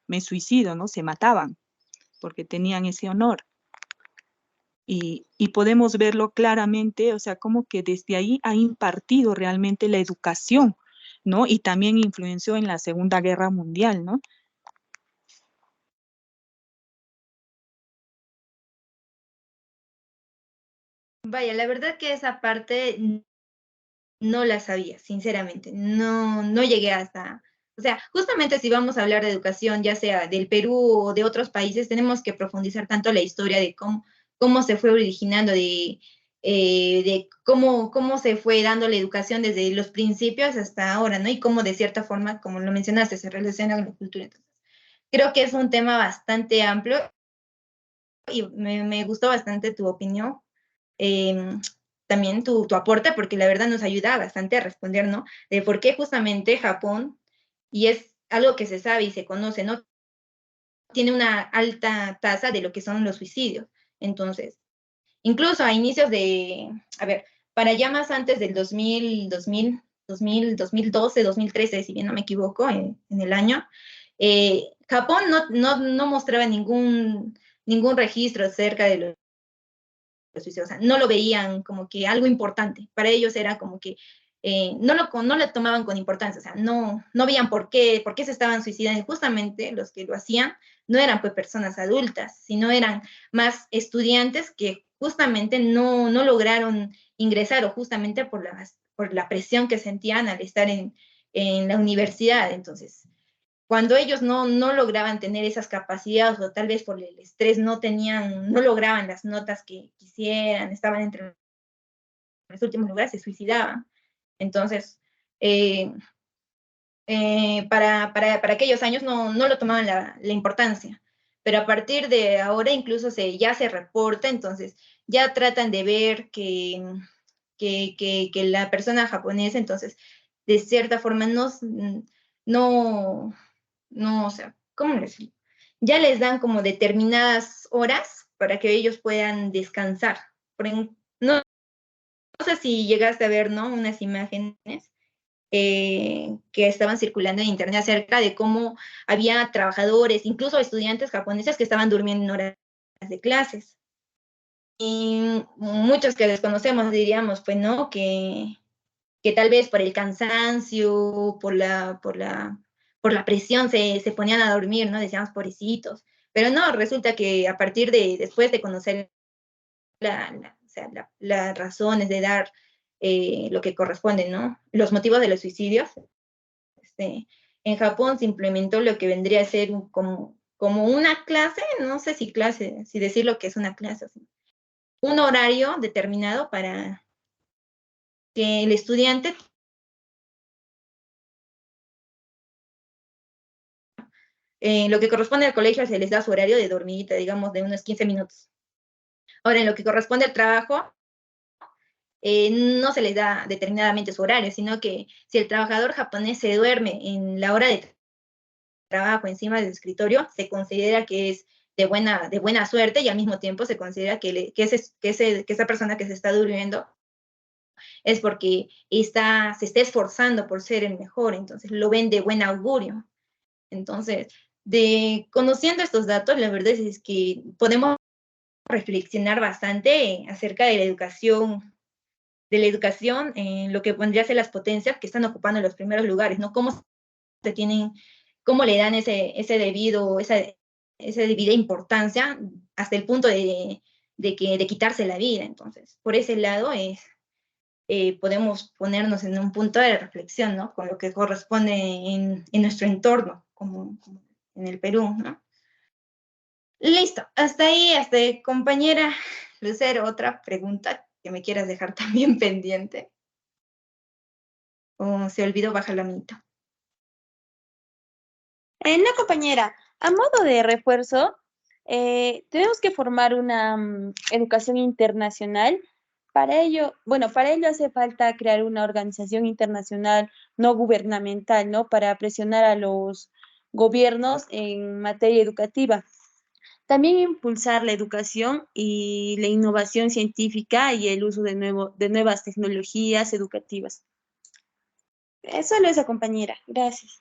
me suicido, ¿no? Se mataban porque tenían ese honor. Y podemos verlo claramente, o sea, como que desde ahí ha impartido realmente la educación, ¿no? Y también influenció en la Segunda Guerra Mundial, ¿no? Vaya, la verdad que esa parte no la sabía, sinceramente. No llegué hasta... O sea, justamente si vamos a hablar de educación, ya sea del Perú o de otros países, tenemos que profundizar tanto la historia de cómo se fue originando, de cómo se fue dando la educación desde los principios hasta ahora, ¿no? Y cómo de cierta forma, como lo mencionaste, se relaciona con la cultura. Entonces, creo que es un tema bastante amplio y me gustó bastante tu opinión. También tu aporte, porque la verdad nos ayuda bastante a responder, ¿no? De por qué justamente Japón, y es algo que se sabe y se conoce, ¿no? Tiene una alta tasa de lo que son los suicidios. Entonces, incluso a inicios a ver, para ya más antes del 2012, 2013, si bien no me equivoco, en el año, Japón no mostraba ningún registro acerca de los suicidios, o sea, no lo veían como que algo importante. Para ellos era como que no lo tomaban con importancia, o sea, no veían por qué se estaban suicidando. Y justamente los que lo hacían no eran pues personas adultas, sino eran más estudiantes que justamente no lograron ingresar o justamente por la presión que sentían al estar en la universidad. Entonces, cuando ellos no lograban tener esas capacidades o tal vez por el estrés no lograban las notas que quisieran, estaban entre los últimos lugares, se suicidaban. Entonces, para aquellos años no lo tomaban la importancia, pero a partir de ahora incluso ya se reporta, entonces ya tratan de ver que la persona japonesa, entonces, de cierta forma o sea, ¿cómo les digo? Ya les dan como determinadas horas para que ellos puedan descansar. No sé si llegaste a ver, ¿no? Unas imágenes que estaban circulando en internet acerca de cómo había trabajadores, incluso estudiantes japoneses que estaban durmiendo en horas de clases. Y muchos que desconocemos diríamos, pues, ¿no? Que tal vez por el cansancio, por la presión se ponían a dormir, ¿no? Decíamos, pobrecitos. Pero no, resulta que a partir después de conocer o sea, las razones de dar lo que corresponde, ¿no? Los motivos de los suicidios, en Japón se implementó lo que vendría a ser como una clase, no sé si clase, si decir lo que es una clase, un horario determinado para que el estudiante lo que corresponde al colegio se les da su horario de dormidita, digamos, de unos 15 minutos. Ahora, en lo que corresponde al trabajo, no se les da determinadamente su horario, sino que si el trabajador japonés se duerme en la hora de trabajo encima del escritorio, se considera que es de buena suerte y al mismo tiempo se considera que esa persona que se está durmiendo es porque se está esforzando por ser el mejor, entonces lo ven de buen augurio. Entonces, conociendo estos datos, la verdad es que podemos reflexionar bastante acerca de la educación en lo que vendría a ser las potencias que están ocupando los primeros lugares, ¿no? Cómo le dan esa debida importancia hasta el punto de quitarse la vida. Entonces, por ese lado podemos ponernos en un punto de reflexión, ¿no? Con lo que corresponde en nuestro entorno, como en el Perú, ¿no? Listo, hasta ahí, compañera Lucero, otra pregunta que me quieras dejar también pendiente. O se olvidó bajar la mitad. No, compañera, a modo de refuerzo, tenemos que formar una educación internacional. Para ello hace falta crear una organización internacional no gubernamental, ¿no? Para presionar a los gobiernos en materia educativa. También impulsar la educación y la innovación científica y el uso de nuevas tecnologías educativas. Solo eso, compañera. Gracias.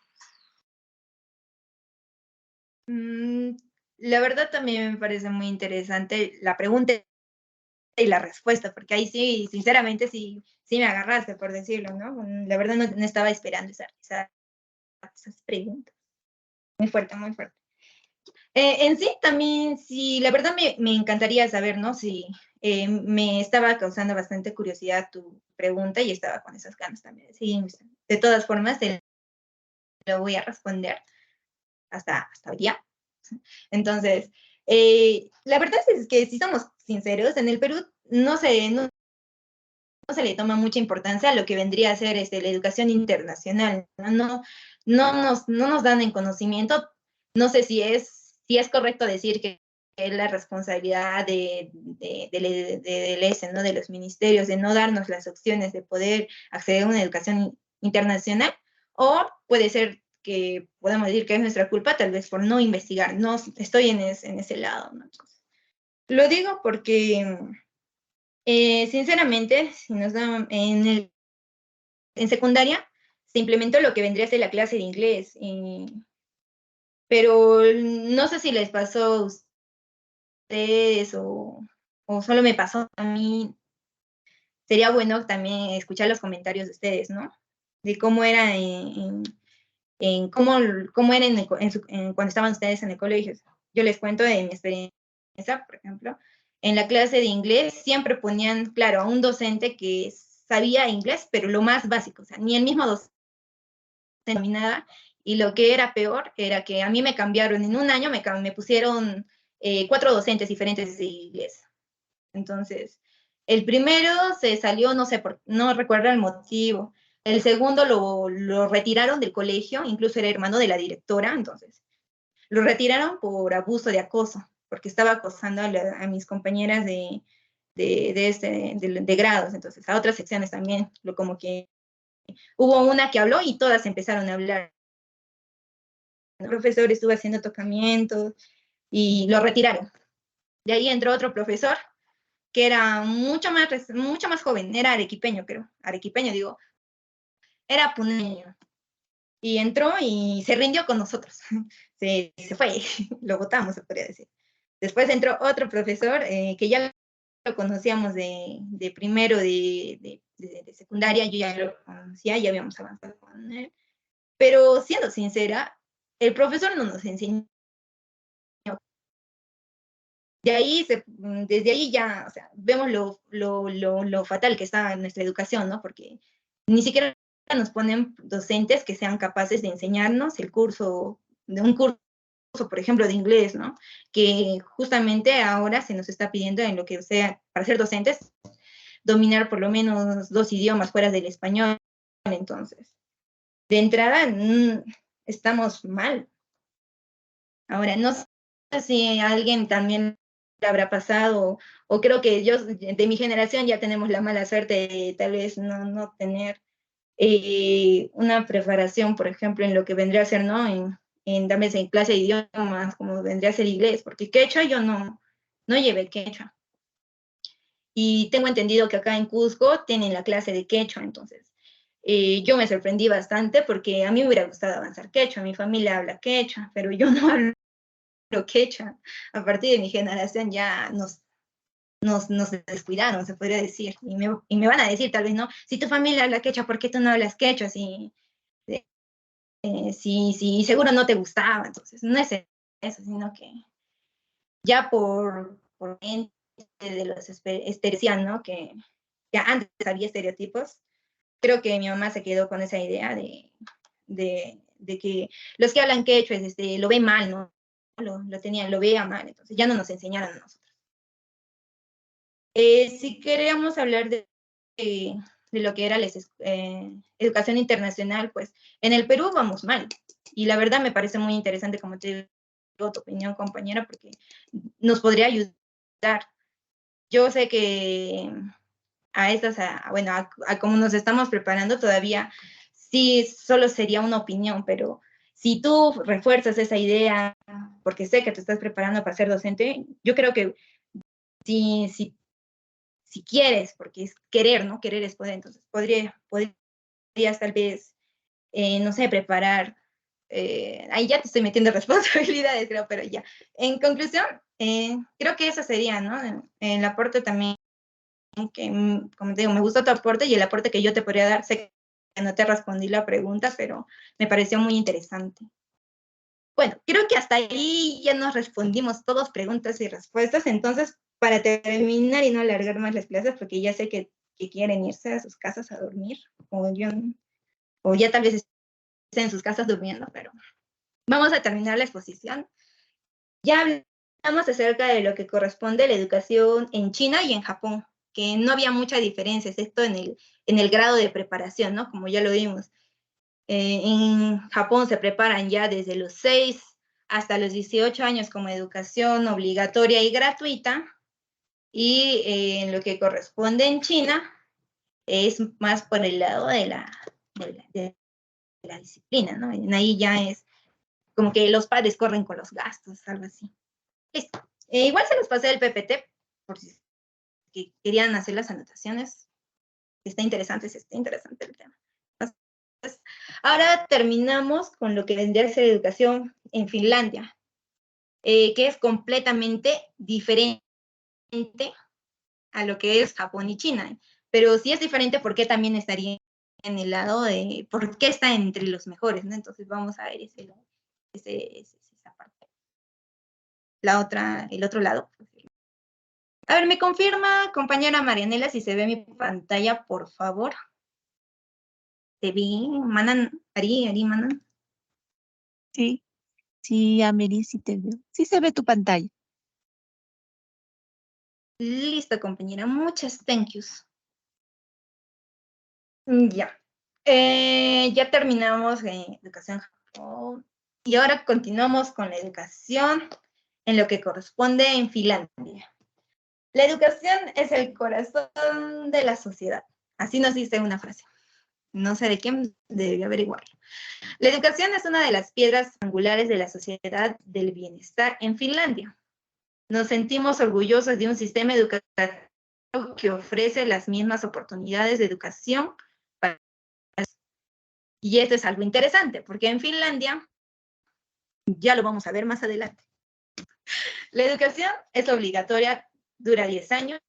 La verdad también me parece muy interesante la pregunta y la respuesta, porque ahí sí, sinceramente, sí me agarraste, por decirlo, ¿no? La verdad no estaba esperando esas preguntas. Muy fuerte, muy fuerte. En sí, también, sí, la verdad me encantaría saber, ¿no? Si me estaba causando bastante curiosidad tu pregunta y estaba con esas ganas también. Sí, de todas formas, te lo voy a responder hasta hoy día. Entonces, la verdad es que si somos sinceros, en el Perú no se le toma mucha importancia a lo que vendría a ser la educación internacional. No nos dan en conocimiento. No sé si es correcto decir que es la responsabilidad del ESE, ¿no? De los ministerios, de no darnos las opciones de poder acceder a una educación internacional, o puede ser que podamos decir que es nuestra culpa, tal vez por no investigar. No estoy en ese lado, ¿no? Lo digo porque sinceramente, si nos dan en secundaria, se implementó lo que vendría a ser la clase de inglés, pero no sé si les pasó a ustedes o solo me pasó a mí. Sería bueno también escuchar los comentarios de ustedes, ¿no? De cómo era cómo era cuando estaban ustedes en el colegio. Yo les cuento de mi experiencia, por ejemplo. En la clase de inglés siempre ponían, claro, a un docente que sabía inglés, pero lo más básico, o sea, ni el mismo docente terminaba, y lo que era peor era que a mí me cambiaron, en un año me pusieron 4 docentes diferentes de inglés. Entonces, el primero se salió, no sé, no recuerdo el motivo. El segundo lo retiraron del colegio, incluso era hermano de la directora, entonces lo retiraron por abuso de acoso, porque estaba acosando a mis compañeras de grados, entonces a otras secciones también, como que hubo una que habló y todas empezaron a hablar. El profesor estuvo haciendo tocamientos y lo retiraron. De ahí entró otro profesor que era mucho más joven, era arequipeño, creo, arequipeño, digo, era puneño. Y entró y se rindió con nosotros. Se fue, lo votamos, se podría decir. Después entró otro profesor que ya lo conocíamos de primero de secundaria, yo ya lo conocía, ya habíamos avanzado con él. Pero siendo sincera, el profesor no nos enseñó. Desde ahí ya, o sea, vemos lo fatal que está en nuestra educación, ¿no? Porque ni siquiera nos ponen docentes que sean capaces de enseñarnos un curso, por ejemplo, de inglés, ¿no? Que justamente ahora se nos está pidiendo en lo que sea, para ser docentes, dominar por lo menos 2 idiomas fuera del español. Entonces, de entrada, estamos mal. Ahora, no sé si a alguien también le habrá pasado, o creo que de mi generación ya tenemos la mala suerte de tal vez no tener una preparación, por ejemplo, en lo que vendría a ser, ¿no? En clase de idiomas, como vendría a ser inglés, porque quechua yo no llevé quechua. Y tengo entendido que acá en Cusco tienen la clase de quechua, entonces yo me sorprendí bastante porque a mí me hubiera gustado avanzar quechua, mi familia habla quechua, pero yo no hablo quechua. A partir de mi generación ya nos descuidaron, se podría decir. Y me van a decir, tal vez, ¿no? Si tu familia habla quechua, ¿por qué tú no hablas quechua? Si seguro no te gustaba. Entonces, no es eso, sino que ya por gente de los estereotipos, ¿no? Que antes había estereotipos, creo que mi mamá se quedó con esa idea de que los que hablan quechua lo ven mal, ¿no? Lo veía mal, entonces ya no nos enseñaron a nosotros. Si queríamos hablar de lo que era la educación internacional, pues en el Perú vamos mal. Y la verdad me parece muy interesante, como te digo, tu opinión, compañera, porque nos podría ayudar. Yo sé que a como nos estamos preparando todavía, sí, solo sería una opinión, pero si tú refuerzas esa idea, porque sé que te estás preparando para ser docente, yo creo que si quieres, porque es querer, ¿no? Querer es poder, entonces podrías tal vez, no sé, preparar, ahí ya te estoy metiendo responsabilidades, creo, pero ya. En conclusión, creo que eso sería, ¿no? El aporte también, que, como te digo, me gustó tu aporte y el aporte que yo te podría dar, sé que no te respondí la pregunta, pero me pareció muy interesante. Bueno, creo que hasta ahí ya nos respondimos todas preguntas y respuestas, entonces para terminar y no alargar más las clases, porque ya sé que quieren irse a sus casas a dormir, o ya tal vez estén en sus casas durmiendo, pero vamos a terminar la exposición. Ya hablamos acerca de lo que corresponde a la educación en China y en Japón, que no había mucha diferencia, excepto en el grado de preparación, ¿no? Como ya lo vimos. En Japón se preparan ya desde los 6 hasta los 18 años como educación obligatoria y gratuita, y en lo que corresponde en China es más por el lado de la disciplina, ¿no? En ahí ya es como que los padres corren con los gastos, algo así. Listo. Igual se los pasé el PPT, por si querían hacer las anotaciones. Está interesante el tema. Entonces, ahora terminamos con lo que vendría a ser educación en Finlandia, que es completamente diferente a lo que es Japón y China. Pero si es diferente, ¿por qué también estaría en el lado de, por qué está entre los mejores, ¿no? Entonces vamos a ver esa parte. El otro lado. A ver, ¿me confirma, compañera Marianela, si se ve mi pantalla, por favor? ¿Te vi, Manan? Ari, Manan. Sí, sí, Ameri, sí te veo. Sí se ve tu pantalla. Listo, compañera. Muchas thank yous. Ya. Ya terminamos educación Japón. Y ahora continuamos con la educación en lo que corresponde en Finlandia. La educación es el corazón de la sociedad. Así nos dice una frase. No sé de quién, debería averiguarlo. La educación es una de las piedras angulares de la sociedad del bienestar en Finlandia. Nos sentimos orgullosos de un sistema educativo que ofrece las mismas oportunidades de educación para todos. Y esto es algo interesante, porque en Finlandia, ya lo vamos a ver más adelante, la educación es obligatoria, dura 10 años,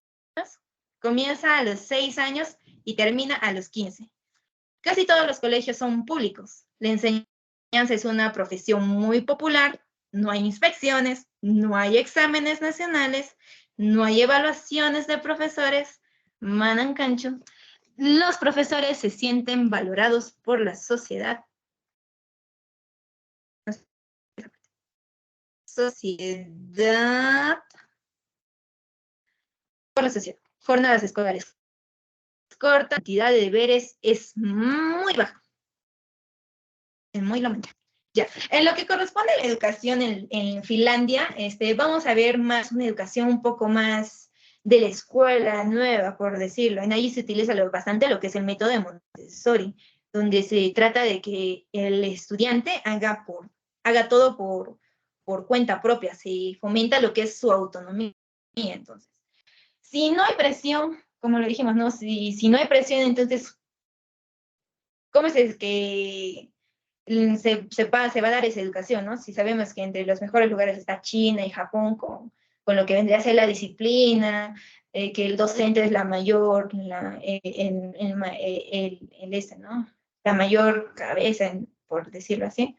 comienza a los 6 años y termina a los 15. Casi todos los colegios son públicos. La enseñanza es una profesión muy popular, no hay inspecciones, no hay exámenes nacionales, no hay evaluaciones de profesores, manan cancho. Los profesores se sienten valorados por la sociedad. Por la sociedad. Jornadas escolares cortas, cantidad de deberes es muy baja. Es muy lamentable. Ya. En lo que corresponde a la educación en Finlandia, vamos a ver más una educación un poco más de la escuela nueva, por decirlo. En ahí se utiliza bastante lo que es el método de Montessori, donde se trata de que el estudiante haga todo por cuenta propia, se fomenta lo que es su autonomía. Entonces, si no hay presión, como lo dijimos, ¿no? Si no hay presión, entonces, ¿cómo es que se va a dar esa educación, ¿no? Si sabemos que entre los mejores lugares está China y Japón con lo que vendría a ser la disciplina, que el docente es la mayor, ¿no? La mayor cabeza, por decirlo así.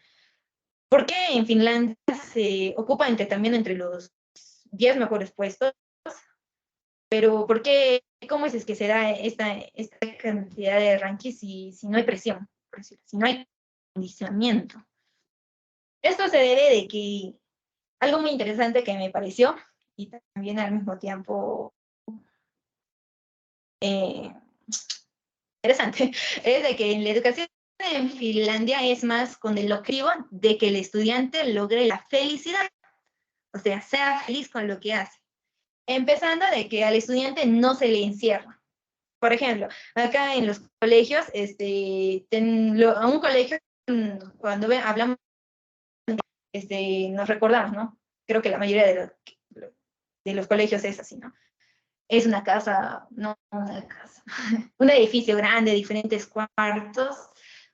¿Por qué en Finlandia se ocupa también entre los 10 mejores puestos? Pero ¿por qué? ¿Cómo es que se da esta cantidad de rankings si no hay presión? Si no hay condicionamiento. Esto se debe de que algo muy interesante que me pareció y también al mismo tiempo interesante, es de que en la educación en Finlandia es más con el objetivo de que el estudiante logre la felicidad, o sea feliz con lo que hace. Empezando de que al estudiante no se le encierra. Por ejemplo, acá en los colegios, a un colegio, cuando hablamos, nos recordamos, ¿no? Creo que la mayoría de los colegios es así, ¿no? Es una casa, no una casa, un edificio grande, diferentes cuartos,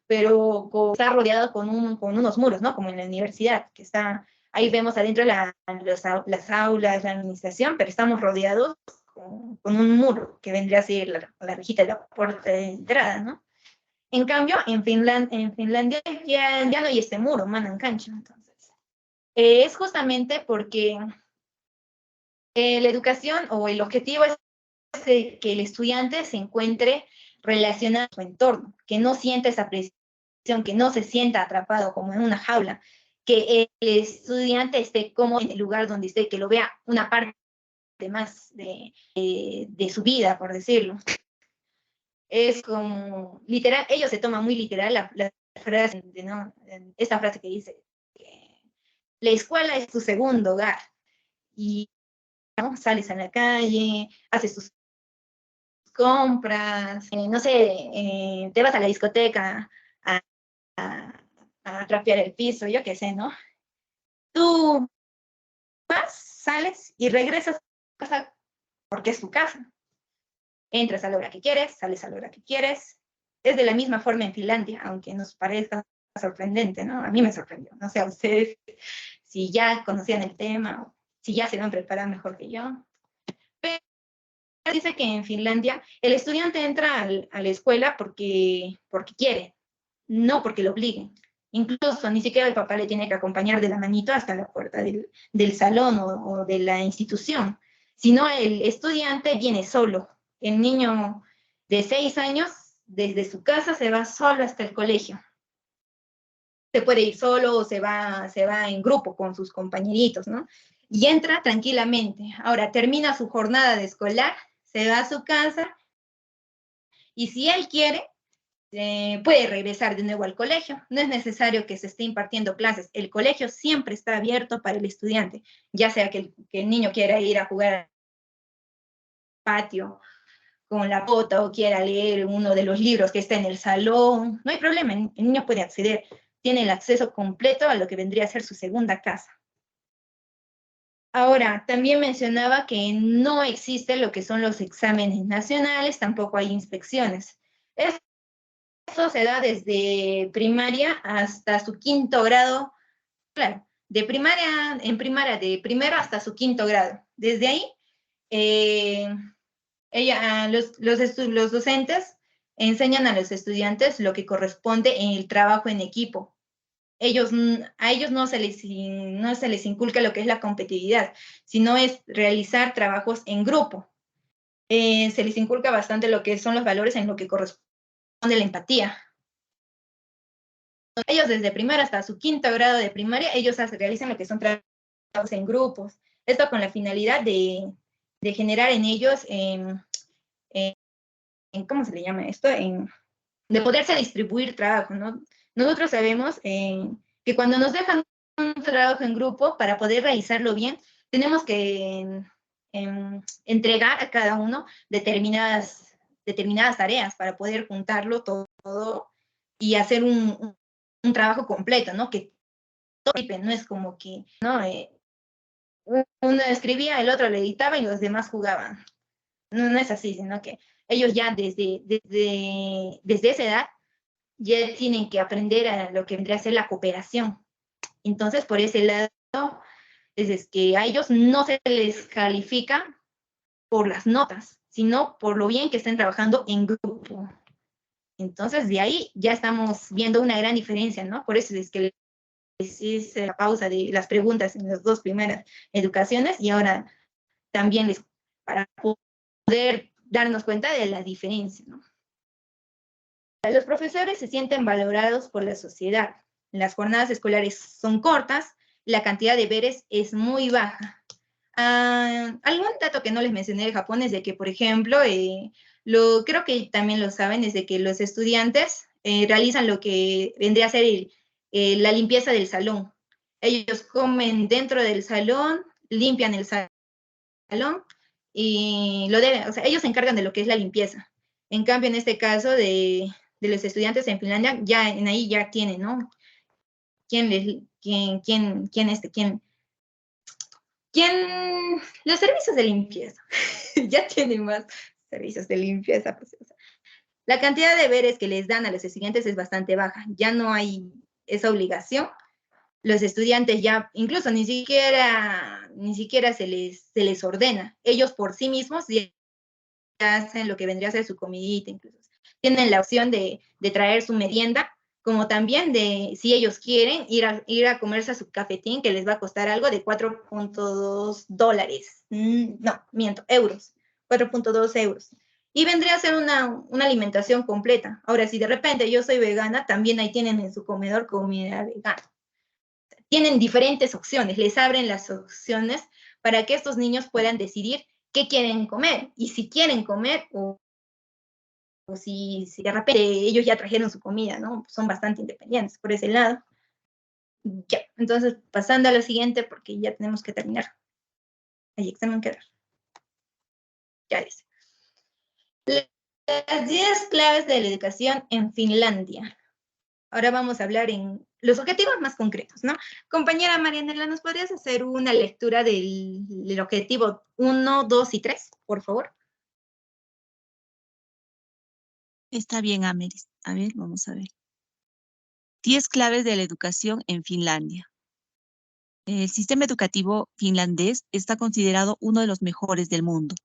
pero está rodeado con unos muros, ¿no? Como en la universidad, que está, ahí vemos adentro las aulas, la administración, pero estamos rodeados con un muro, que vendría a ser la rejita de la puerta de entrada, ¿no? En cambio, en Finlandia ya no hay este muro, manan cancho, entonces. Es justamente porque la educación o el objetivo es que el estudiante se encuentre relacionado a su entorno, que no sienta esa presión, que no se sienta atrapado como en una jaula, que el estudiante esté cómodo en el lugar donde esté, que lo vea una parte más de su vida, por decirlo. Es como, literal, ellos se toman muy literal la frase, ¿no? Esta frase que dice, la escuela es tu segundo hogar, y ¿no? Sales a la calle, haces tus compras, no sé, te vas a la discoteca a, a trapear el piso, yo qué sé, ¿no? Tú vas, sales y regresas a casa porque es tu casa. Entras a la hora que quieres, sales a la hora que quieres. Es de la misma forma en Finlandia, aunque nos parezca sorprendente, ¿no? A mí me sorprendió. No sé a ustedes si ya conocían el tema, o si ya se lo han preparado mejor que yo. Pero dice que en Finlandia el estudiante entra a la escuela porque quiere, no porque lo obliguen. Incluso ni siquiera el papá le tiene que acompañar de la manito hasta la puerta del salón o de la institución, sino el estudiante viene solo. El niño de 6 años, desde su casa, se va solo hasta el colegio. Se puede ir solo o se va en grupo con sus compañeritos, ¿no? Y entra tranquilamente. Ahora termina su jornada de escolar, se va a su casa y si él quiere, puede regresar de nuevo al colegio. No es necesario que se esté impartiendo clases. El colegio siempre está abierto para el estudiante, ya sea que el niño quiera ir a jugar al patio con la bota o quiera leer uno de los libros que está en el salón. No hay problema, el niño puede acceder. Tiene el acceso completo a lo que vendría a ser su segunda casa. Ahora, también mencionaba que no existe lo que son los exámenes nacionales, tampoco hay inspecciones. Eso se da desde primaria hasta su 5º grado, claro, de primero hasta su 5º grado. Desde ahí, los docentes enseñan a los estudiantes lo que corresponde en el trabajo en equipo. A ellos no se les inculca lo que es la competitividad, sino es realizar trabajos en grupo. Se les inculca bastante lo que son los valores en lo que corresponde la empatía. Ellos desde primero hasta su 5º grado de primaria, ellos realizan lo que son trabajos en grupos. Esto con la finalidad de generar en ellos, ¿cómo se le llama esto? De poderse distribuir trabajo, ¿no? Nosotros sabemos que cuando nos dejan un trabajo en grupo, para poder realizarlo bien, tenemos que entregar a cada uno determinadas tareas para poder juntarlo todo y hacer un trabajo completo, ¿no? Que todo no es como que, ¿no? Uno escribía, el otro le editaba y los demás jugaban. No es así, sino que ellos ya desde esa edad ya tienen que aprender a lo que vendría a ser la cooperación. Entonces, por ese lado, es que a ellos no se les califica por las notas, sino por lo bien que estén trabajando en grupo. Entonces, de ahí ya estamos viendo una gran diferencia, ¿no? Por eso es que les hice la pausa de las preguntas en las 2 primeras educaciones y ahora también para poder darnos cuenta de la diferencia, ¿no? Los profesores se sienten valorados por la sociedad. Las jornadas escolares son cortas, la cantidad de deberes es muy baja. Algún dato que no les mencioné de Japón es de que, por ejemplo, creo que también lo saben, es de que los estudiantes realizan lo que vendría a ser la limpieza del salón. Ellos comen dentro del salón, limpian el salón y ellos se encargan de lo que es la limpieza. En cambio, en este caso de los estudiantes en Finlandia, ya en ahí ya tienen, ¿no? Los servicios de limpieza, ya tienen más servicios de limpieza. Pues, o sea, la cantidad de deberes que les dan a los estudiantes es bastante baja, ya no hay esa obligación. Los estudiantes ya, incluso ni siquiera se les ordena, ellos por sí mismos ya hacen lo que vendría a ser su comidita, incluso. Tienen la opción de traer su merienda como también de si ellos quieren ir a comerse a su cafetín, que les va a costar algo de 4.2 dólares. No, miento, euros. 4.2 euros. Y vendría a ser una alimentación completa. Ahora, si de repente yo soy vegana, también ahí tienen en su comedor comida vegana. Tienen diferentes opciones, les abren las opciones para que estos niños puedan decidir qué quieren comer. Y si quieren comer o si de repente ellos ya trajeron su comida, ¿no? Son bastante independientes por ese lado. Ya, entonces pasando a lo siguiente porque ya tenemos que terminar. Hay examen que dar. Ya dice. Las 10 claves de la educación en Finlandia. Ahora vamos a hablar en los objetivos más concretos, ¿no? Compañera Marianela, ¿nos podrías hacer una lectura del objetivo 1, 2 y 3, por favor? Está bien, Ameris. A ver, vamos a ver. 10 claves de la educación en Finlandia. El sistema educativo finlandés está considerado uno de los mejores del mundo.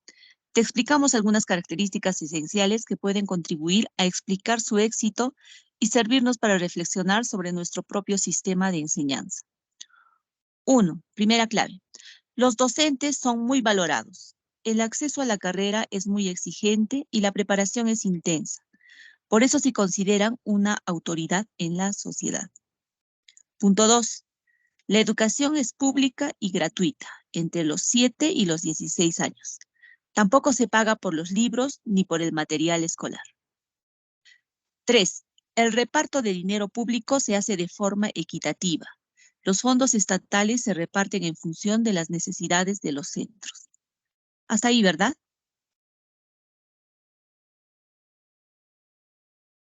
Te explicamos algunas características esenciales que pueden contribuir a explicar su éxito y servirnos para reflexionar sobre nuestro propio sistema de enseñanza. 1. Primera clave. Los docentes son muy valorados. El acceso a la carrera es muy exigente y la preparación es intensa. Por eso se consideran una autoridad en la sociedad. Punto 2. La educación es pública y gratuita entre los 7 y los 16 años. Tampoco se paga por los libros ni por el material escolar. 3. El reparto de dinero público se hace de forma equitativa. Los fondos estatales se reparten en función de las necesidades de los centros. Hasta ahí, ¿verdad?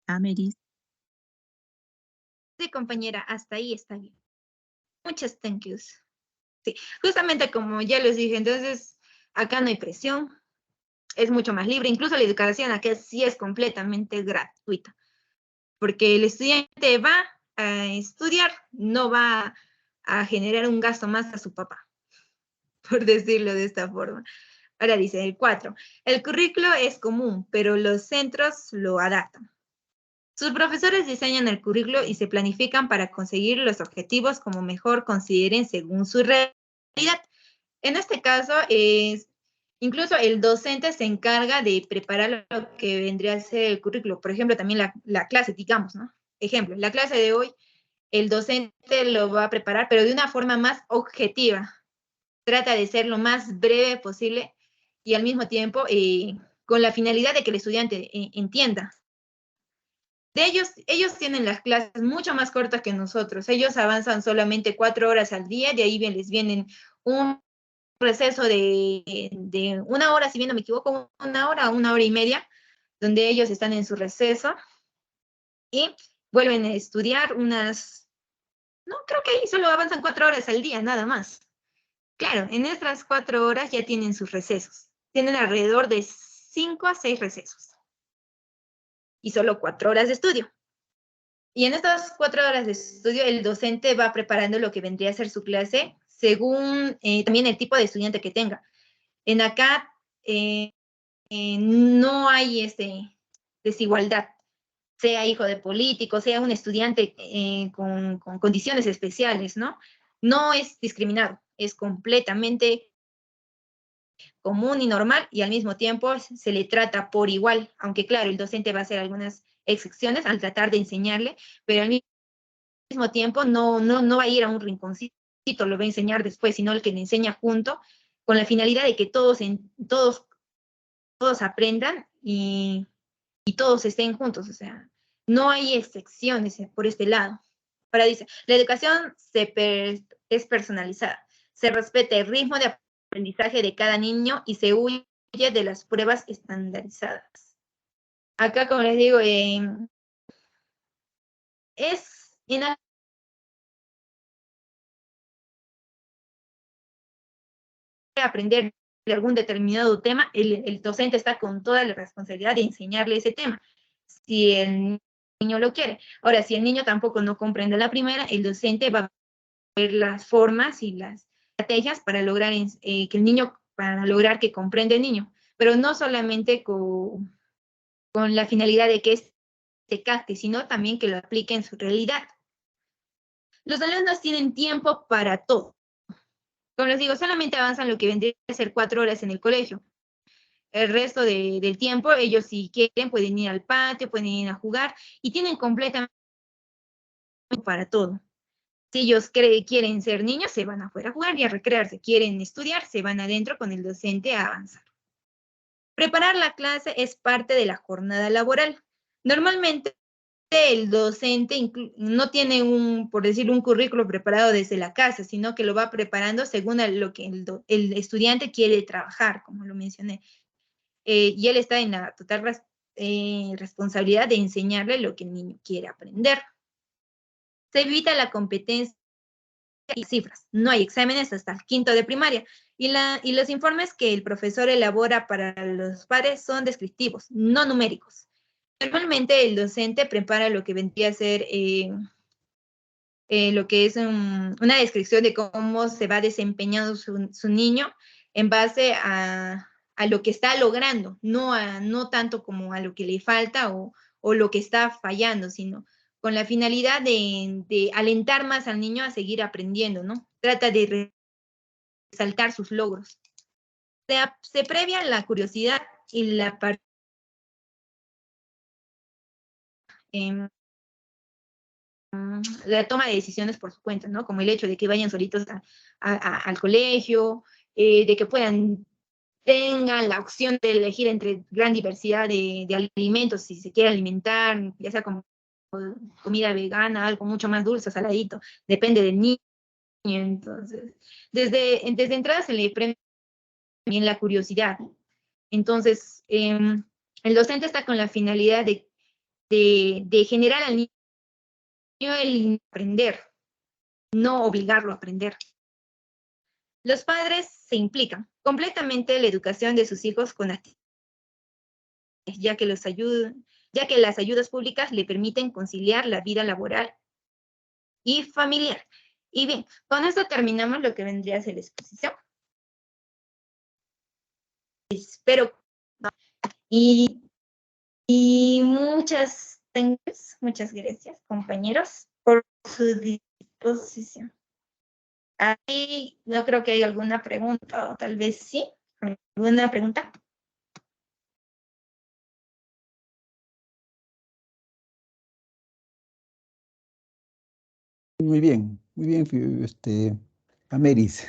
Ameris. Sí, compañera, hasta ahí está bien. Muchas thank yous. Sí, justamente como ya les dije, entonces acá no hay presión, es mucho más libre, incluso la educación acá sí es completamente gratuita, porque el estudiante va a estudiar, no va a generar un gasto más a su papá, por decirlo de esta forma. Ahora dice el 4, el currículo es común, pero los centros lo adaptan. Sus profesores diseñan el currículo y se planifican para conseguir los objetivos como mejor consideren según su realidad. En este caso, incluso el docente se encarga de preparar lo que vendría a ser el currículo. Por ejemplo, también la clase, digamos, ¿no? Ejemplo, la clase de hoy, el docente lo va a preparar, pero de una forma más objetiva. Trata de ser lo más breve posible y al mismo tiempo con la finalidad de que el estudiante entienda. Ellos tienen las clases mucho más cortas que nosotros. Ellos avanzan solamente 4 horas al día, de ahí les vienen un receso de 1 hora, si bien no me equivoco, 1 hora, 1 hora y media, donde ellos están en su receso y vuelven a estudiar no, creo que ahí solo avanzan 4 horas al día, nada más. Claro, en estas 4 horas ya tienen sus recesos. Tienen alrededor de 5 a 6 recesos. Y solo 4 horas de estudio. Y en estas 4 horas de estudio, el docente va preparando lo que vendría a ser su clase según también el tipo de estudiante que tenga. En acá no hay desigualdad, sea hijo de político, sea un estudiante con condiciones especiales, ¿no? No es discriminado, es completamente común y normal y al mismo tiempo se le trata por igual, aunque claro, el docente va a hacer algunas excepciones al tratar de enseñarle, pero al mismo tiempo no va a ir a un rinconcito, lo va a enseñar después, sino el que le enseña junto, con la finalidad de que todos aprendan y todos estén juntos, o sea, no hay excepciones por este lado. Ahora dice, la educación es personalizada, se respeta el ritmo de aprendizaje de cada niño y se huye de las pruebas estandarizadas. Acá, como les digo, es aprender de algún determinado tema, el docente está con toda la responsabilidad de enseñarle ese tema, si el niño lo quiere. Ahora, si el niño tampoco no comprende la primera, el docente va a ver las formas y las estrategias para lograr para lograr que comprenda el niño, pero no solamente con la finalidad de que se capte, sino también que lo aplique en su realidad. Los alumnos tienen tiempo para todo. Como les digo, solamente avanzan lo que vendría a ser 4 horas en el colegio. El resto del tiempo, ellos si quieren pueden ir al patio, pueden ir a jugar y tienen completamente para todo. Si ellos quieren ser niños, se van afuera a jugar y a recrearse. Quieren estudiar, se van adentro con el docente a avanzar. Preparar la clase es parte de la jornada laboral. Normalmente el docente no tiene por decir, un currículo preparado desde la casa, sino que lo va preparando según lo que el estudiante quiere trabajar, como lo mencioné. Y él está en la total responsabilidad de enseñarle lo que el niño quiere aprender. Se evita la competencia y cifras. No hay exámenes hasta el 5º de primaria. Y los informes que el profesor elabora para los padres son descriptivos, no numéricos. Normalmente el docente prepara lo que vendría a ser lo que es una descripción de cómo se va desempeñando su niño en base a lo que está logrando, no tanto como a lo que le falta o lo que está fallando, sino con la finalidad de alentar más al niño a seguir aprendiendo, ¿no? Trata de resaltar sus logros. Se previa la curiosidad y la toma de decisiones por su cuenta, ¿no? Como el hecho de que vayan solitos al colegio, de que tengan la opción de elegir entre gran diversidad de alimentos, si se quiere alimentar, ya sea como comida vegana, algo mucho más dulce, saladito, depende del niño. Entonces, desde entrada se le premia también la curiosidad. Entonces, el docente está con la finalidad de generar al niño el aprender, no obligarlo a aprender. Los padres se implican completamente en la educación de sus hijos con actividades, ya que las ayudas públicas le permiten conciliar la vida laboral y familiar. Y bien, con esto terminamos lo que vendría a ser la exposición. Espero. Y muchas gracias, compañeros, por su disposición. Ahí no creo que haya alguna pregunta, o tal vez sí. ¿Alguna pregunta? Muy bien, Ameris.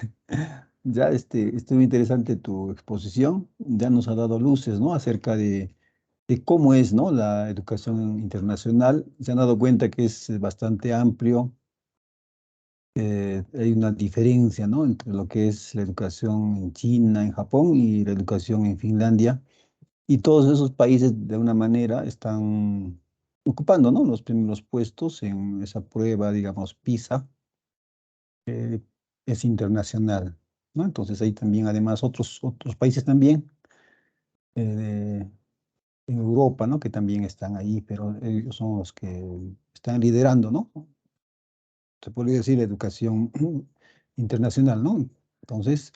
Ya estuvo interesante tu exposición, ya nos ha dado luces, ¿no? Acerca de cómo es, ¿no? La educación internacional. Se han dado cuenta que es bastante amplio. Hay una diferencia, ¿no? Entre lo que es la educación en China, en Japón y la educación en Finlandia. Y todos esos países, de una manera, están ocupando, ¿no? Los primeros puestos en esa prueba, digamos, PISA. Es internacional, ¿no? Entonces hay también, además, otros países también en Europa, ¿no? Que también están ahí, pero ellos son los que están liderando, ¿no? Se podría decir la educación internacional, ¿no? Entonces,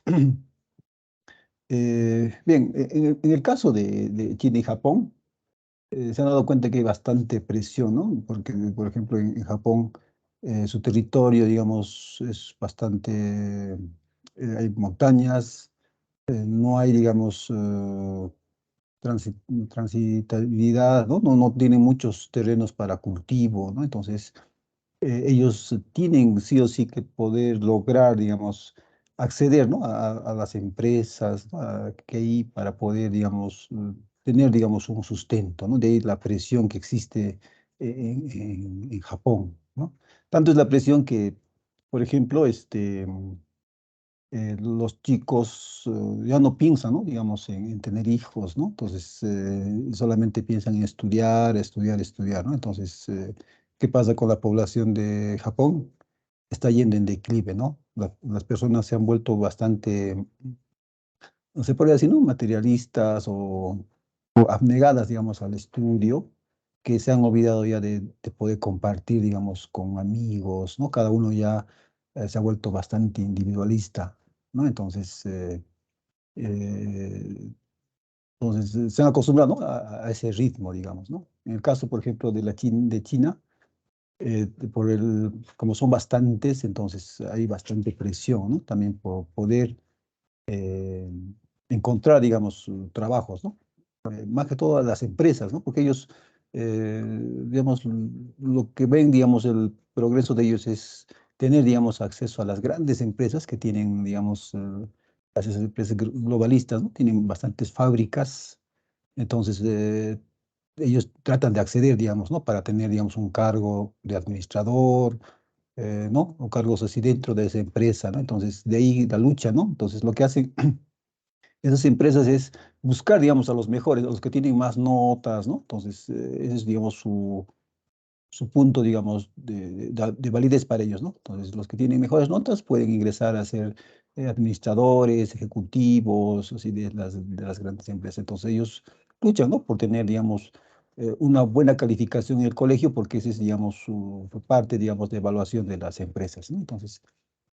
bien, en el caso de China y Japón, se han dado cuenta que hay bastante presión, ¿no? Porque, por ejemplo, en Japón, su territorio, digamos, es bastante, hay montañas, no hay, digamos, transitabilidad, ¿no? No tienen muchos terrenos para cultivo, ¿no? Entonces, ellos tienen sí o sí que poder lograr, digamos, acceder, ¿no? a las empresas, ¿no? Que hay para poder, digamos, tener, digamos, un sustento, ¿no? De ahí la presión que existe en Japón, ¿no? Tanto es la presión que, por ejemplo, los chicos ya no piensan, ¿no? Digamos, en tener hijos, ¿no? Entonces, solamente piensan en estudiar, ¿no? Entonces, ¿qué pasa con la población de Japón? Está yendo en declive, ¿no? Las personas se han vuelto bastante, no se podría decir, ¿no? Materialistas o abnegadas, digamos, al estudio, que se han olvidado ya de poder compartir, digamos, con amigos, ¿no? Cada uno ya se ha vuelto bastante individualista, ¿no? Entonces, se han acostumbrado, ¿no? a ese ritmo, digamos, ¿no? En el caso, por ejemplo, de China, como son bastantes, entonces hay bastante presión, ¿no? También por poder eh, encontrar, digamos, trabajos, ¿no? Más que todo a las empresas, ¿no? Porque ellos, digamos, lo que ven, digamos, el progreso de ellos es tener, digamos, acceso a las grandes empresas que tienen, digamos, las empresas globalistas, ¿no? Tienen bastantes fábricas, entonces ellos tratan de acceder, digamos, ¿no? Para tener, digamos, un cargo de administrador, ¿no? O cargos así dentro de esa empresa, ¿no? Entonces, de ahí la lucha, ¿no? Entonces, lo que hacen esas empresas es buscar, digamos, a los mejores, a los que tienen más notas, ¿no? Entonces, ese es, digamos, su punto, digamos, de validez para ellos, ¿no? Entonces, los que tienen mejores notas pueden ingresar a ser administradores, ejecutivos, así de las grandes empresas. Entonces, ellos luchan, ¿no? Por tener, digamos, una buena calificación en el colegio, porque ese es, digamos, su parte, digamos, de evaluación de las empresas, ¿no? Entonces,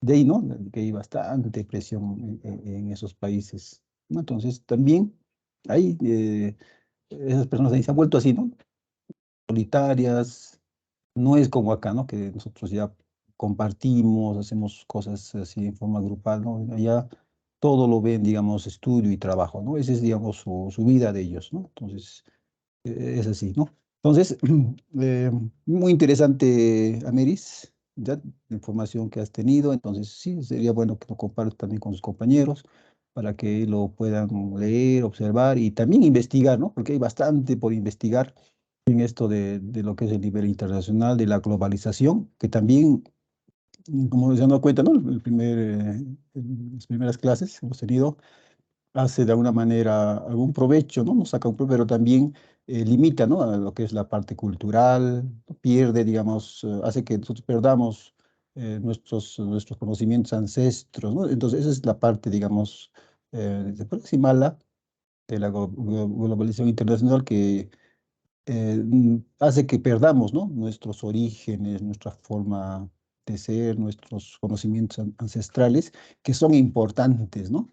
de ahí, ¿no? Que hay bastante presión en esos países, ¿no? Entonces, también hay, esas personas ahí se han vuelto así, ¿no? Solitarias, no es como acá, ¿no? Que nosotros ya compartimos, hacemos cosas así en forma grupal, ¿no? Allá todo lo ven, digamos, estudio y trabajo, ¿no? Esa es, digamos, su vida de ellos, ¿no? Entonces, es así, ¿no? Entonces, muy interesante, Ameris, ya la información que has tenido. Entonces, sí, sería bueno que lo compartas también con sus compañeros para que lo puedan leer, observar y también investigar, ¿no? Porque hay bastante por investigar en esto de lo que es el nivel internacional, de la globalización, que también, como se han dado cuenta, ¿no? En las primeras clases hemos tenido hace de alguna manera algún provecho, ¿no? Nos saca un provecho, pero también limita, ¿no? A lo que es la parte cultural, ¿no? Pierde, digamos, hace que nosotros perdamos nuestros conocimientos ancestros, ¿no? Entonces, esa es la parte, digamos, se puede decir mala de la globalización internacional que hace que perdamos, ¿no? Nuestros orígenes, nuestra forma de ser, nuestros conocimientos ancestrales, que son importantes, ¿no?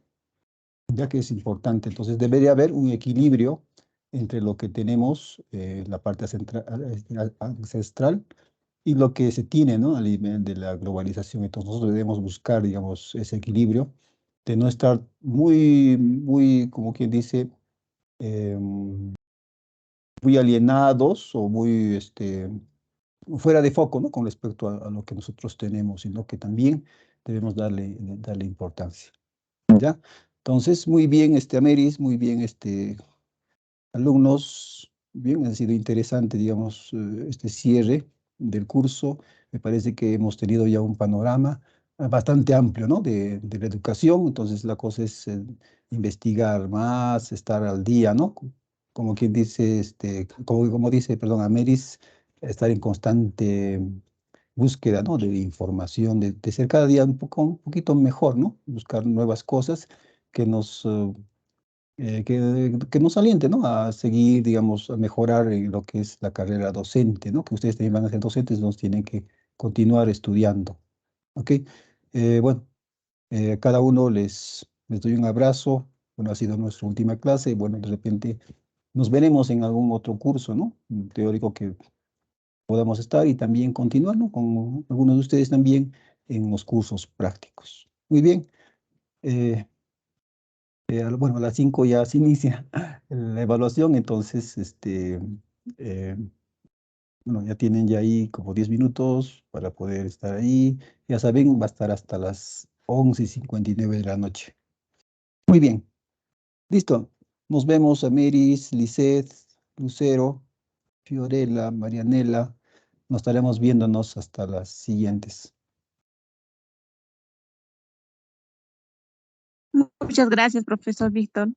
Ya que es importante. Entonces debería haber un equilibrio entre lo que tenemos, la parte ancestral, y lo que se tiene, ¿no? A nivel de la globalización. Entonces nosotros debemos buscar, digamos, ese equilibrio de no estar muy, como quien dice, muy alienados o muy fuera de foco, ¿no? Con respecto a lo que nosotros tenemos, sino que también debemos darle importancia. ¿Ya? Entonces, muy bien, Ameris, muy bien, alumnos, bien, ha sido interesante, digamos, este cierre del curso. Me parece que hemos tenido ya un panorama bastante amplio, ¿no? De la educación. Entonces, la cosa es investigar más, estar al día, ¿no? Como quien dice, como dice, perdón, Ameris, estar en constante búsqueda, ¿no? De información, de ser cada día un poquito mejor, ¿no? Buscar nuevas cosas que que nos aliente, ¿no? A seguir, digamos, a mejorar en lo que es la carrera docente, ¿no? Que ustedes también van a ser docentes, nos tienen que continuar estudiando, ¿ok? Bueno, a cada uno les doy un abrazo. Bueno, ha sido nuestra última clase. Bueno, de repente nos veremos en algún otro curso, ¿no? Teórico que podamos estar y también continuar, ¿no? Con algunos de ustedes también en los cursos prácticos. Muy bien. Bueno, a las 5 ya se inicia la evaluación, entonces, eh, bueno, ya tienen ya ahí como 10 minutos para poder estar ahí. Ya saben, va a estar hasta las 11:59 de la noche. Muy bien, listo. Nos vemos, Ameris, Lisette, Lucero, Fiorella, Marianela. Nos estaremos viéndonos hasta las siguientes. Muchas gracias, profesor Víctor.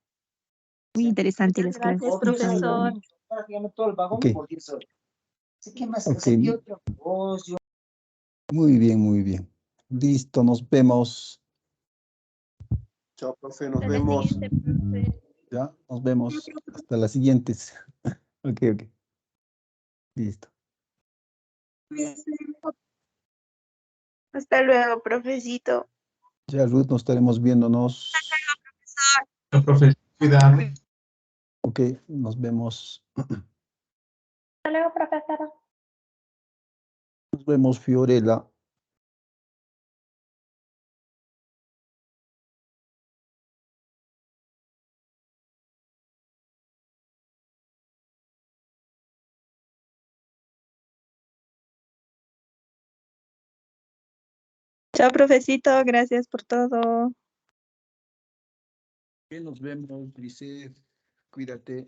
Muy interesante las clases. Gracias, profesor. Ok. Muy bien, muy bien. Listo, nos vemos. Chao, profe, nos Hasta la vemos. siguiente, profe. Ya, nos vemos. Hasta las siguientes. Ok, ok. Listo. Hasta luego, profesito. Ya, Ruth, nos estaremos viéndonos. Profe, cuidado. Ok, nos vemos. Hasta luego, profesora. Nos vemos, Fiorella. Chao, profesito, gracias por todo. Nos vemos, Lisette. Cuídate.